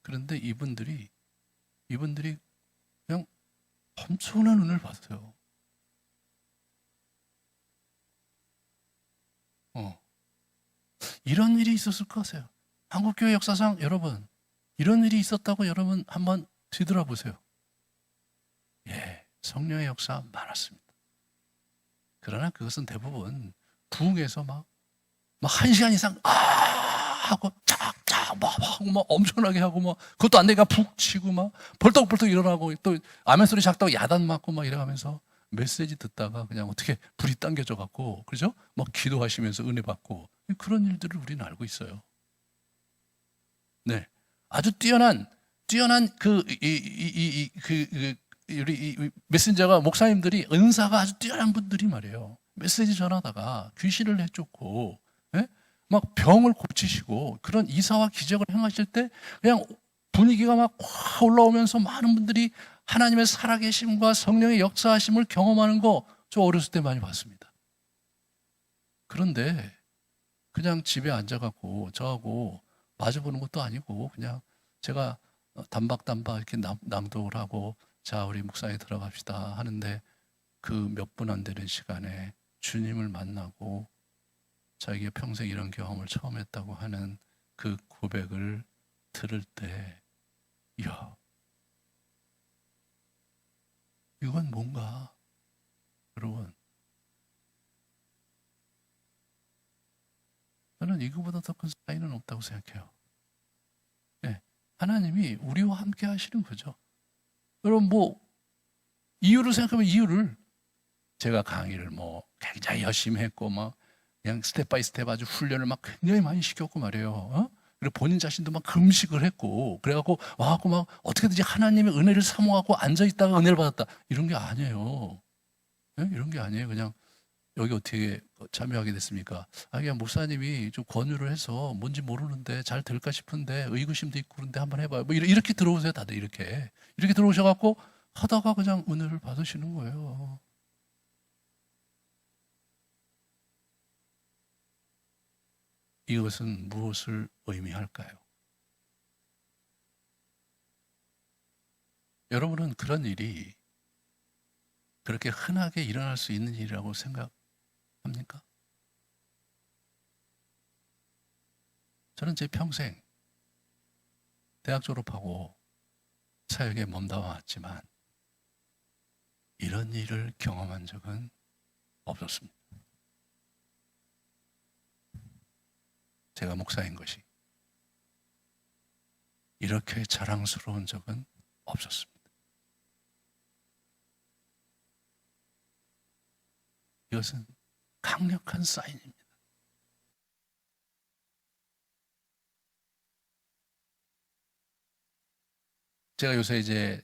그런데 이분들이 그냥 엄청난 은혜를 받아요. 이런 일이 있었을 것 같아요. 한국교회 역사상 여러분 이런 일이 있었다고 여러분 한번 뒤돌아보세요. 성령의 역사 많았습니다. 그러나 그것은 대부분 부흥에서 막 1시간 이상 하고 쫙쫙 막 엄청나게 하고 막 그것도 안 되니까 푹 치고 막 벌떡벌떡 일어나고 또 아멘 소리 작다고 야단 맞고 막 이래가면서 메시지 듣다가 그냥 어떻게 불이 당겨져 갖고 그죠? 막 기도하시면서 은혜 받고 그런 일들을 우리는 알고 있어요. 네, 아주 뛰어난 우리 메신저가 목사님들이 은사가 아주 뛰어난 분들이 말이에요. 메시지 전하다가 귀신을 내쫓고, 막 병을 고치시고 그런 이사와 기적을 행하실 때 그냥 분위기가 막 확 올라오면서 많은 분들이 하나님의 살아계심과 성령의 역사하심을 경험하는 거 저 어렸을 때 많이 봤습니다. 그런데 그냥 집에 앉아갖고 저하고 마주보는 것도 아니고 그냥 제가 단박단박 이렇게 낭독을 하고 자 우리 묵상에 들어갑시다 하는데 그 몇 분 안 되는 시간에 주님을 만나고 자기가 평생 이런 경험을 처음 했다고 하는 그 고백을 들을 때 이야 이건 뭔가 여러분 저는 이거보다 더 큰 사인은 없다고 생각해요. 네. 하나님이 우리와 함께 하시는 거죠. 여러분 뭐 이유를 생각하면 이유를 제가 강의를 뭐 굉장히 열심히 했고 막 그냥 스텝 바이 스텝 아주 훈련을 막 굉장히 많이 시켰고 말이에요. 어? 그리고 본인 자신도 막 금식을 했고 그래갖고 와갖고 막 어떻게든지 하나님의 은혜를 사모하고 앉아있다가 은혜를 받았다 이런 게 아니에요. 네? 이런 게 아니에요. 그냥 여기 어떻게 참여하게 됐습니까? 아, 그냥 목사님이 좀 권유를 해서 뭔지 모르는데 잘 될까 싶은데 의구심도 있고 그런데 한번 해봐요. 뭐 이렇게 들어오세요. 다들 이렇게 들어오셔갖고 하다가 그냥 은혜를 받으시는 거예요. 이것은 무엇을 의미할까요? 여러분은 그런 일이 그렇게 흔하게 일어날 수 있는 일이라고 생각합니까? 저는 제 평생 대학 졸업하고 사역에 몸담아왔지만 이런 일을 경험한 적은 없었습니다. 제가 목사인 것이 이렇게 자랑스러운 적은 없었습니다. 이것은 강력한 사인입니다. 제가 요새 이제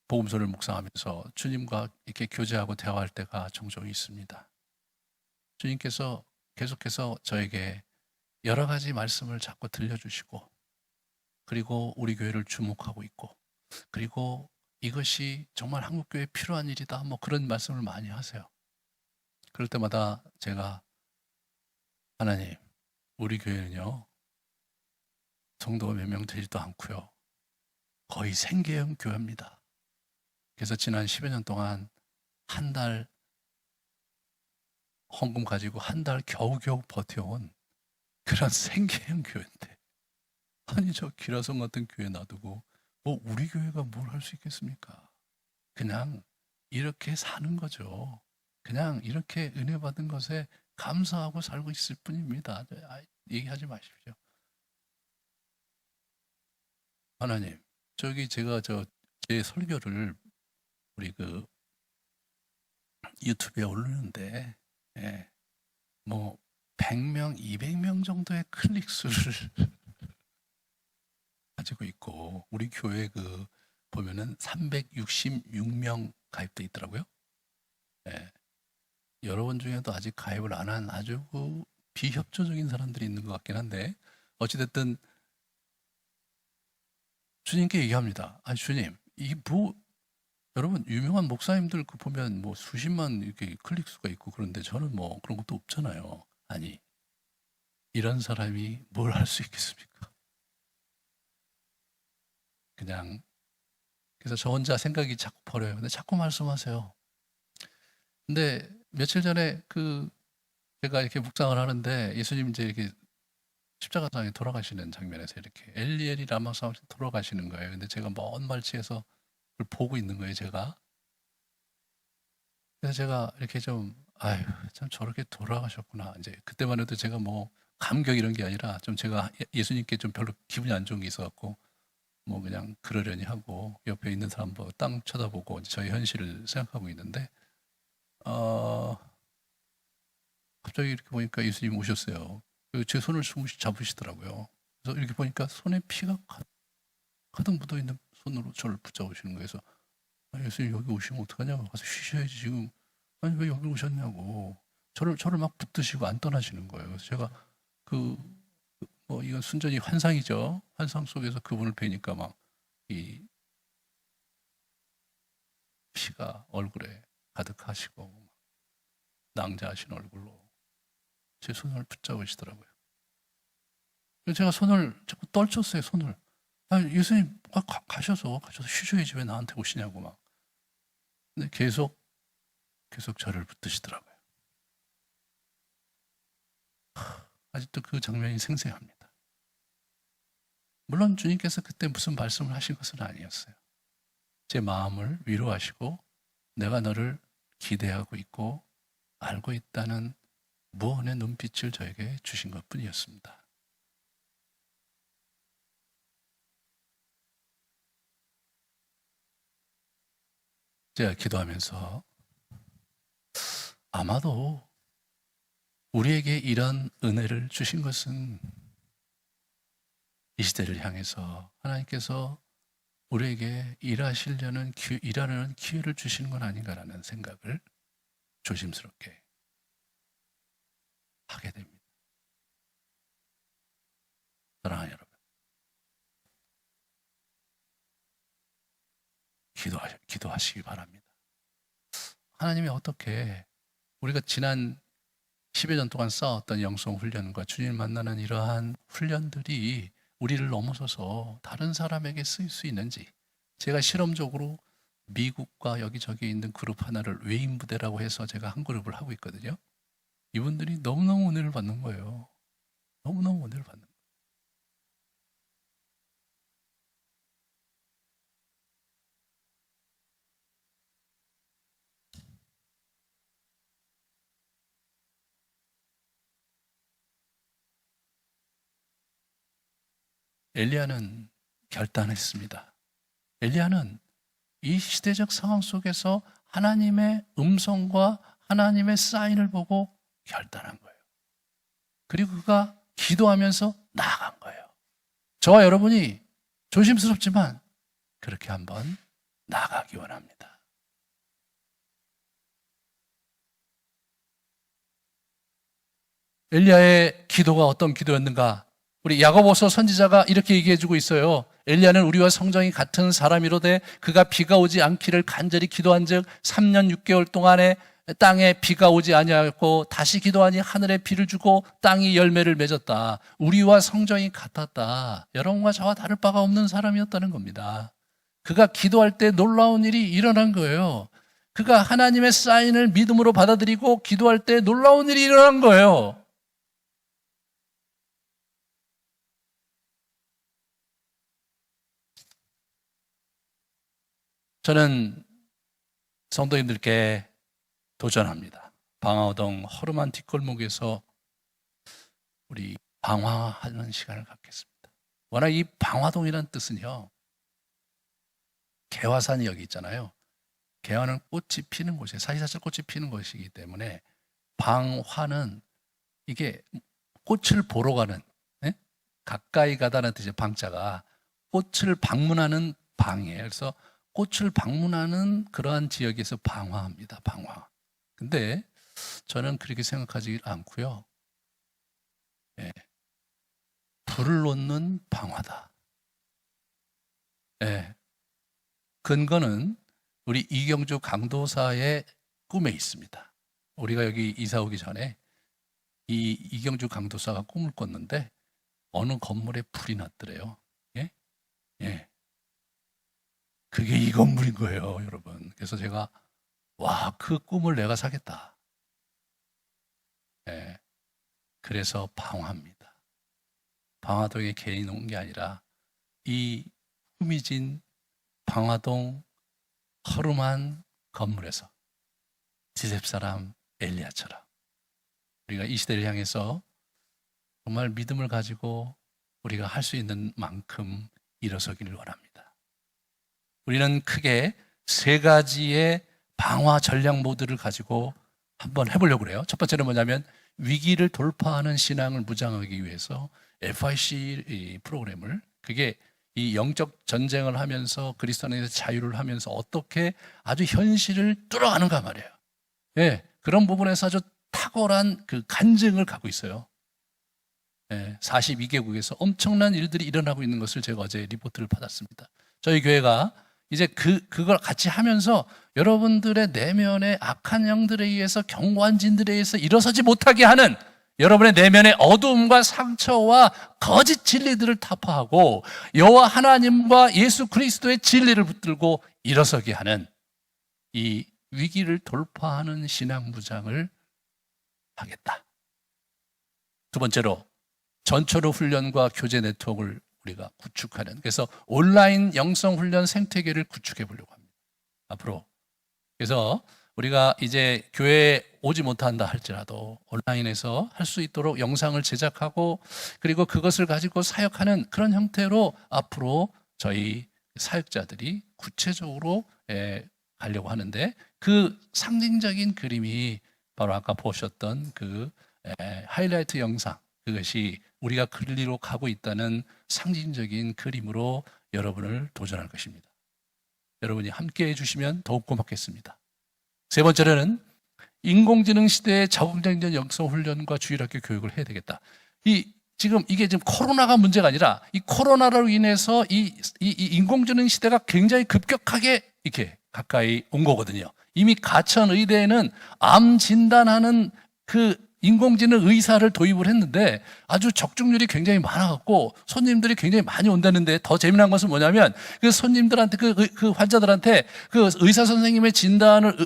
복음서를 묵상하면서 주님과 이렇게 교제하고 대화할 때가 종종 있습니다. 주님께서 계속해서 저에게 여러 가지 말씀을 자꾸 들려주시고 그리고 우리 교회를 주목하고 있고 그리고 이것이 정말 한국교회에 필요한 일이다 뭐 그런 말씀을 많이 하세요. 그럴 때마다 제가 하나님 우리 교회는요 성도가 몇 명 되지도 않고요 거의 생계형 교회입니다. 그래서 지난 10여 년 동안 한 달 헌금 가지고 한 달 겨우겨우 버텨온 그런 생계형 교회인데 아니 저 기라성 같은 교회 놔두고 뭐 우리 교회가 뭘 할 수 있겠습니까? 그냥 이렇게 사는 거죠. 그냥 이렇게 은혜 받은 것에 감사하고 살고 있을 뿐입니다. 얘기하지 마십시오. 하나님, 저기 제가 제 설교를 우리 그 유튜브에 올리는데 예, 뭐 100명, 200명 정도의 클릭 수를 가지고 있고 우리 교회 그 보면은 366명 가입돼 있더라고요. 예. 여러분 중에도 아직 가입을 안 한 아주 그 비협조적인 사람들이 있는 것 같긴 한데 어찌됐든 주님께 얘기합니다. 아니 주님, 이 뭐 여러분 유명한 목사님들 그 보면 뭐 수십만 이렇게 클릭 수가 있고 그런데 저는 뭐 그런 것도 없잖아요. 아니 이런 사람이 뭘 할 수 있겠습니까? 그냥 그래서 저 혼자 생각이 자꾸 버려요. 근데 자꾸 말씀하세요. 근데 며칠 전에 그 제가 이렇게 묵상을 하는데 예수님 이제 이렇게 십자가상에 돌아가시는 장면에서 이렇게 엘리엘이 라마 사마에 돌아가시는 거예요. 근데 제가 먼 발치에서 그걸 보고 있는 거예요, 제가. 그래서 제가 이렇게 좀 아유, 참 저렇게 돌아가셨구나. 이제 그때만 해도 제가 뭐 감격 이런 게 아니라 좀 제가 예수님께 좀 별로 기분이 안 좋은 게 있어 갖고 뭐 그냥 그러려니 하고 옆에 있는 사람 뭐 땅 쳐다보고 이제 저희 현실을 생각하고 있는데 갑자기 이렇게 보니까 예수님 오셨어요. 제 손을 잡으시더라고요. 그래서 이렇게 보니까 손에 피가 가득 묻어 있는 손으로 저를 붙잡으시는 거예요. 그래서 예수님 여기 오시면 어떡하냐고 가서 쉬셔야지 지금 아니 왜 여기 오셨냐고 저를 막 붙드시고 안 떠나시는 거예요. 그래서 제가 뭐 이건 순전히 환상이죠. 환상 속에서 그분을 뵈니까 막 이 피가 얼굴에 가득하시고 낭자하신 얼굴로 제 손을 붙잡으시더라고요. 그래서 제가 손을 자꾸 떨쳤어요. 손을. 아니, 예수님 가셔서 쉬셔야지 왜 나한테 오시냐고 막. 근데 계속 저를 붙드시더라고요. 아직도 그 장면이 생생합니다. 물론 주님께서 그때 무슨 말씀을 하신 것은 아니었어요. 제 마음을 위로하시고 내가 너를 기대하고 있고 알고 있다는 무언의 눈빛을 저에게 주신 것뿐이었습니다. 제가 기도하면서 아마도 우리에게 이런 은혜를 주신 것은 이 시대를 향해서 하나님께서 우리에게 일하는 기회를 주시는 건 아닌가라는 생각을 조심스럽게 하게 됩니다. 사랑하는 여러분, 기도하시기 바랍니다. 하나님이 어떻게 우리가 지난 10여 년 동안 쌓았던 영성 훈련과 주님을 만나는 이러한 훈련들이 우리를 넘어서서 다른 사람에게 쓰일 수 있는지, 제가 실험적으로 미국과 여기저기 있는 그룹 하나를 외인 부대라고 해서 제가 한 그룹을 하고 있거든요. 이분들이 너무너무 은혜를 받는 거예요. 너무너무 은혜를 받는 거예요. 엘리야는 결단했습니다. 엘리야는 이 시대적 상황 속에서 하나님의 음성과 하나님의 사인을 보고 결단한 거예요. 그리고 그가 기도하면서 나아간 거예요. 저와 여러분이 조심스럽지만 그렇게 한번 나아가기 원합니다. 엘리야의 기도가 어떤 기도였는가? 우리 야고보서 선지자가 이렇게 얘기해주고 있어요. 엘리야는 우리와 성정이 같은 사람이로되 그가 비가 오지 않기를 간절히 기도한즉 3년 6개월 동안에 땅에 비가 오지 아니하였고 다시 기도하니 하늘에 비를 주고 땅이 열매를 맺었다. 우리와 성정이 같았다. 여러분과 저와 다를 바가 없는 사람이었다는 겁니다. 그가 기도할 때 놀라운 일이 일어난 거예요. 그가 하나님의 사인을 믿음으로 받아들이고 기도할 때 놀라운 일이 일어난 거예요. 저는 성도님들께 도전합니다. 방화동 허름한 뒷골목에서 우리 방화하는 시간을 갖겠습니다. 워낙 이 방화동이라는 뜻은요, 개화산이 여기 있잖아요. 개화는 꽃이 피는 곳이에요. 사시사철 꽃이 피는 곳이기 때문에 방화는 이게 꽃을 보러 가는, 네? 가까이 가다는 뜻이에요. 방자가 꽃을 방문하는 방이에요. 그래서 꽃을 방문하는 그러한 지역에서 방화합니다. 방화. 근데 저는 그렇게 생각하지 않고요. 예, 불을 놓는 방화다. 예, 근거는 우리 이경주 강도사의 꿈에 있습니다. 우리가 여기 이사 오기 전에 이 이경주 강도사가 꿈을 꿨는데 어느 건물에 불이 났더래요. 예? 예. 그게 이 건물인 거예요, 여러분. 그래서 제가 그 꿈을 내가 사겠다. 예. 그래서 방화합니다. 방화동에 개인이 온 게 아니라 이 후미진 방화동 허름한 건물에서 지셉사람 엘리야처럼 우리가 이 시대를 향해서 정말 믿음을 가지고 우리가 할 수 있는 만큼 일어서기를 원합니다. 우리는 크게 세 가지의 방화 전략 모드를 가지고 한번 해보려고 그래요. 첫 번째는 뭐냐면 위기를 돌파하는 신앙을 무장하기 위해서 FIC 프로그램을, 그게 이 영적 전쟁을 하면서 그리스도 안에서 자유를 하면서 어떻게 아주 현실을 뚫어가는가 말이에요. 예, 그런 부분에서 아주 탁월한 그 간증을 갖고 있어요. 예, 42개국에서 엄청난 일들이 일어나고 있는 것을 제가 어제 리포트를 받았습니다. 저희 교회가 이제 그걸 같이 하면서 여러분들의 내면의 악한 영들에 의해서 경관진들에 의해서 일어서지 못하게 하는 여러분의 내면의 어두움과 상처와 거짓 진리들을 타파하고 여호와 하나님과 예수 그리스도의 진리를 붙들고 일어서게 하는 이 위기를 돌파하는 신앙 무장을 하겠다. 두 번째로 전초로 훈련과 교제 네트워크를 우리가 구축하는, 그래서 온라인 영성 훈련 생태계를 구축해 보려고 합니다. 앞으로. 그래서 우리가 이제 교회에 오지 못한다 할지라도 온라인에서 할 수 있도록 영상을 제작하고 그리고 그것을 가지고 사역하는 그런 형태로 앞으로 저희 사역자들이 구체적으로 가려고 하는데, 그 상징적인 그림이 바로 아까 보셨던 그 하이라이트 영상, 그것이 우리가 그리로 가고 있다는 상징적인 그림으로 여러분을 도전할 것입니다. 여러분이 함께 해주시면 더욱 고맙겠습니다. 세 번째로는 인공지능 시대에 적응된 영성 훈련과 주일학교 교육을 해야 되겠다. 이게 지금 코로나가 문제가 아니라 이 코로나로 인해서 이 인공지능 시대가 굉장히 급격하게 이렇게 가까이 온 거거든요. 이미 가천 의대에는 암 진단하는 그 인공지능 의사를 도입을 했는데 아주 적중률이 굉장히 많아갖고 손님들이 굉장히 많이 온다는데, 더 재미난 것은 뭐냐면 그 손님들한테 그 환자들한테 그 의사 선생님의 진단을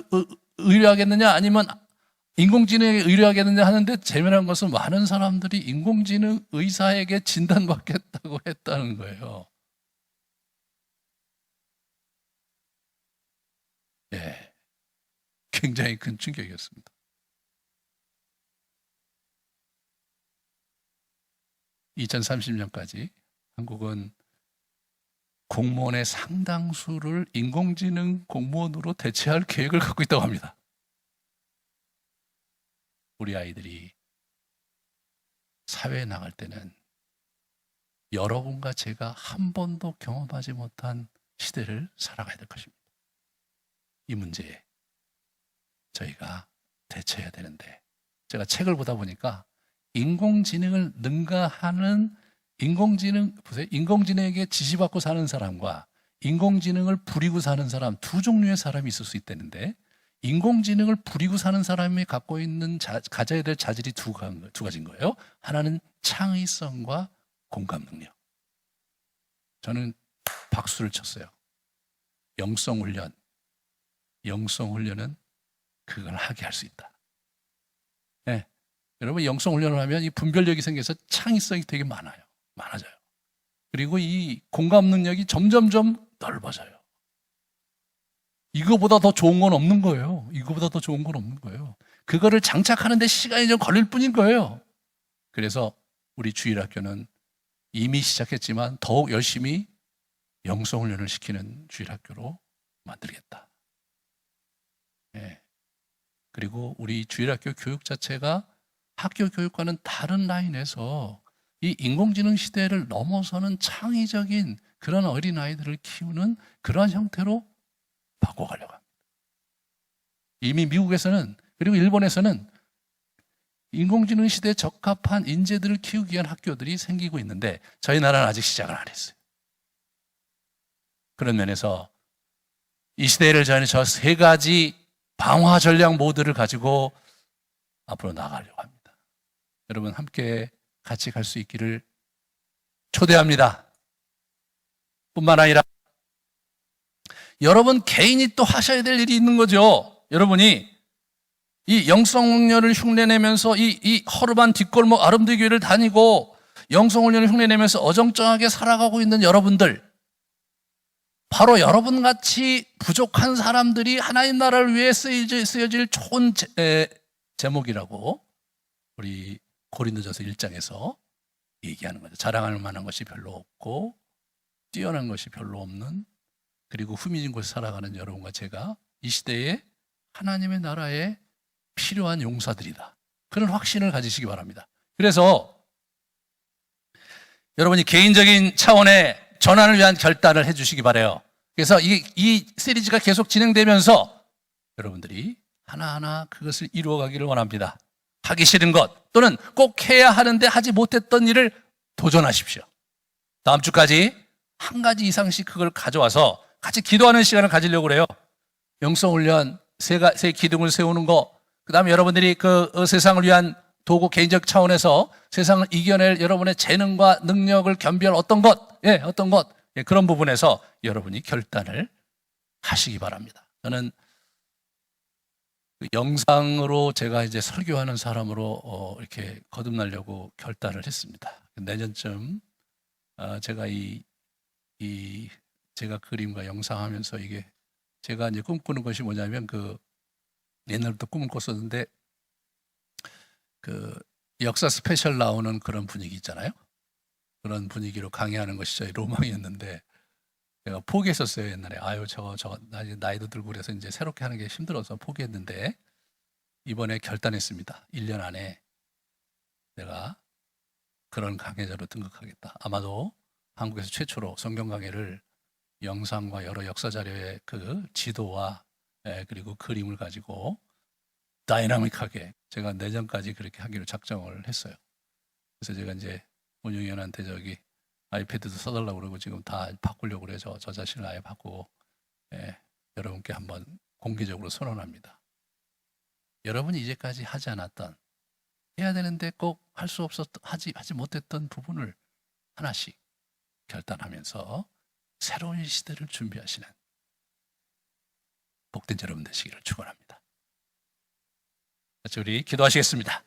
의뢰하겠느냐 아니면 인공지능에게 의뢰하겠느냐 하는데, 재미난 것은 많은 사람들이 인공지능 의사에게 진단받겠다고 했다는 거예요. 예, 굉장히 큰 충격이었습니다. 2030년까지 한국은 공무원의 상당수를 인공지능 공무원으로 대체할 계획을 갖고 있다고 합니다. 우리 아이들이 사회에 나갈 때는 여러분과 제가 한 번도 경험하지 못한 시대를 살아가야 될 것입니다. 이 문제에 저희가 대처해야 되는데, 제가 책을 보다 보니까 인공지능을 능가하는 인공지능에게 지시받고 사는 사람과 인공지능을 부리고 사는 사람, 두 종류의 사람이 있을 수 있다는데, 인공지능을 부리고 사는 사람이 갖고 있는 가져야 될 자질이 두 가지인 거예요. 하나는 창의성과 공감 능력. 저는 박수를 쳤어요. 영성훈련은 그걸 하게 할 수 있다. 네. 여러분, 영성훈련을 하면 이 분별력이 생겨서 창의성이 되게 많아져요. 그리고 이 공감 능력이 점점점 넓어져요. 이거보다 더 좋은 건 없는 거예요. 그거를 장착하는 데 시간이 좀 걸릴 뿐인 거예요. 그래서 우리 주일학교는 이미 시작했지만 더욱 열심히 영성훈련을 시키는 주일학교로 만들겠다. 네. 그리고 우리 주일학교 교육 자체가 학교 교육과는 다른 라인에서 이 인공지능 시대를 넘어서는 창의적인 그런 어린아이들을 키우는 그러한 형태로 바꿔가려고 합니다. 이미 미국에서는, 그리고 일본에서는 인공지능 시대에 적합한 인재들을 키우기 위한 학교들이 생기고 있는데, 저희 나라는 아직 시작을 안 했어요. 그런 면에서 이 시대를 저희는 저 세 가지 방화 전략 모드를 가지고 앞으로 나가려고 합니다. 여러분, 함께 같이 갈 수 있기를 초대합니다. 뿐만 아니라 여러분 개인이 또 하셔야 될 일이 있는 거죠. 여러분이 이 영성훈련을 흉내내면서 이 허름한 뒷골목 아름드리 교회를 다니고 영성훈련을 흉내내면서 어정쩡하게 살아가고 있는 여러분들, 바로 여러분같이 부족한 사람들이 하나님 나라를 위해 쓰여질 좋은 제목이라고 우리 고린도전서 1장에서 얘기하는 거죠. 자랑할 만한 것이 별로 없고 뛰어난 것이 별로 없는, 그리고 후미진 곳에 살아가는 여러분과 제가 이 시대에 하나님의 나라에 필요한 용사들이다. 그런 확신을 가지시기 바랍니다. 그래서 여러분이 개인적인 차원의 전환을 위한 결단을 해주시기 바라요. 그래서 이 시리즈가 계속 진행되면서 여러분들이 하나하나 그것을 이루어가기를 원합니다. 하기 싫은 것 또는 꼭 해야 하는데 하지 못했던 일을 도전하십시오. 다음 주까지 한 가지 이상씩 그걸 가져와서 같이 기도하는 시간을 가지려고 그래요. 영성훈련 세 기둥을 세우는 거, 그 다음에 여러분들이 그 세상을 위한 도구, 개인적 차원에서 세상을 이겨낼 여러분의 재능과 능력을 겸비할 어떤 것, 그런 부분에서 여러분이 결단을 하시기 바랍니다. 저는 영상으로 제가 이제 설교하는 사람으로 이렇게 거듭나려고 결단을 했습니다. 내년쯤 제가 제가 그림과 영상하면서 이게 제가 이제 꿈꾸는 것이 뭐냐면 옛날부터 꿈을 꿨었는데 그 역사 스페셜 나오는 그런 분위기 있잖아요. 그런 분위기로 강의하는 것이 저의 로망이었는데 제가 포기했었어요 옛날에. 아유 저거 나이도 들고 그래서 이제 새롭게 하는 게 힘들어서 포기했는데 이번에 결단했습니다. 1년 안에 내가 그런 강의자로 등극하겠다. 아마도 한국에서 최초로 성경 강의를 영상과 여러 역사 자료의 그 지도와 그리고 그림을 가지고 다이나믹하게 제가 내년까지 그렇게 하기로 작정을 했어요. 그래서 제가 이제 운영위원한테 저기 아이패드도 써달라고 그러고 지금 다 바꾸려고 그래요. 저 자신을 아예 바꾸고 여러분께 한번 공개적으로 선언합니다. 여러분이 이제까지 하지 않았던 해야 되는데 꼭 할 수 없었던 하지 못했던 부분을 하나씩 결단하면서 새로운 시대를 준비하시는 복된 여러분 되시기를 축원합니다. 같이 우리 기도하시겠습니다.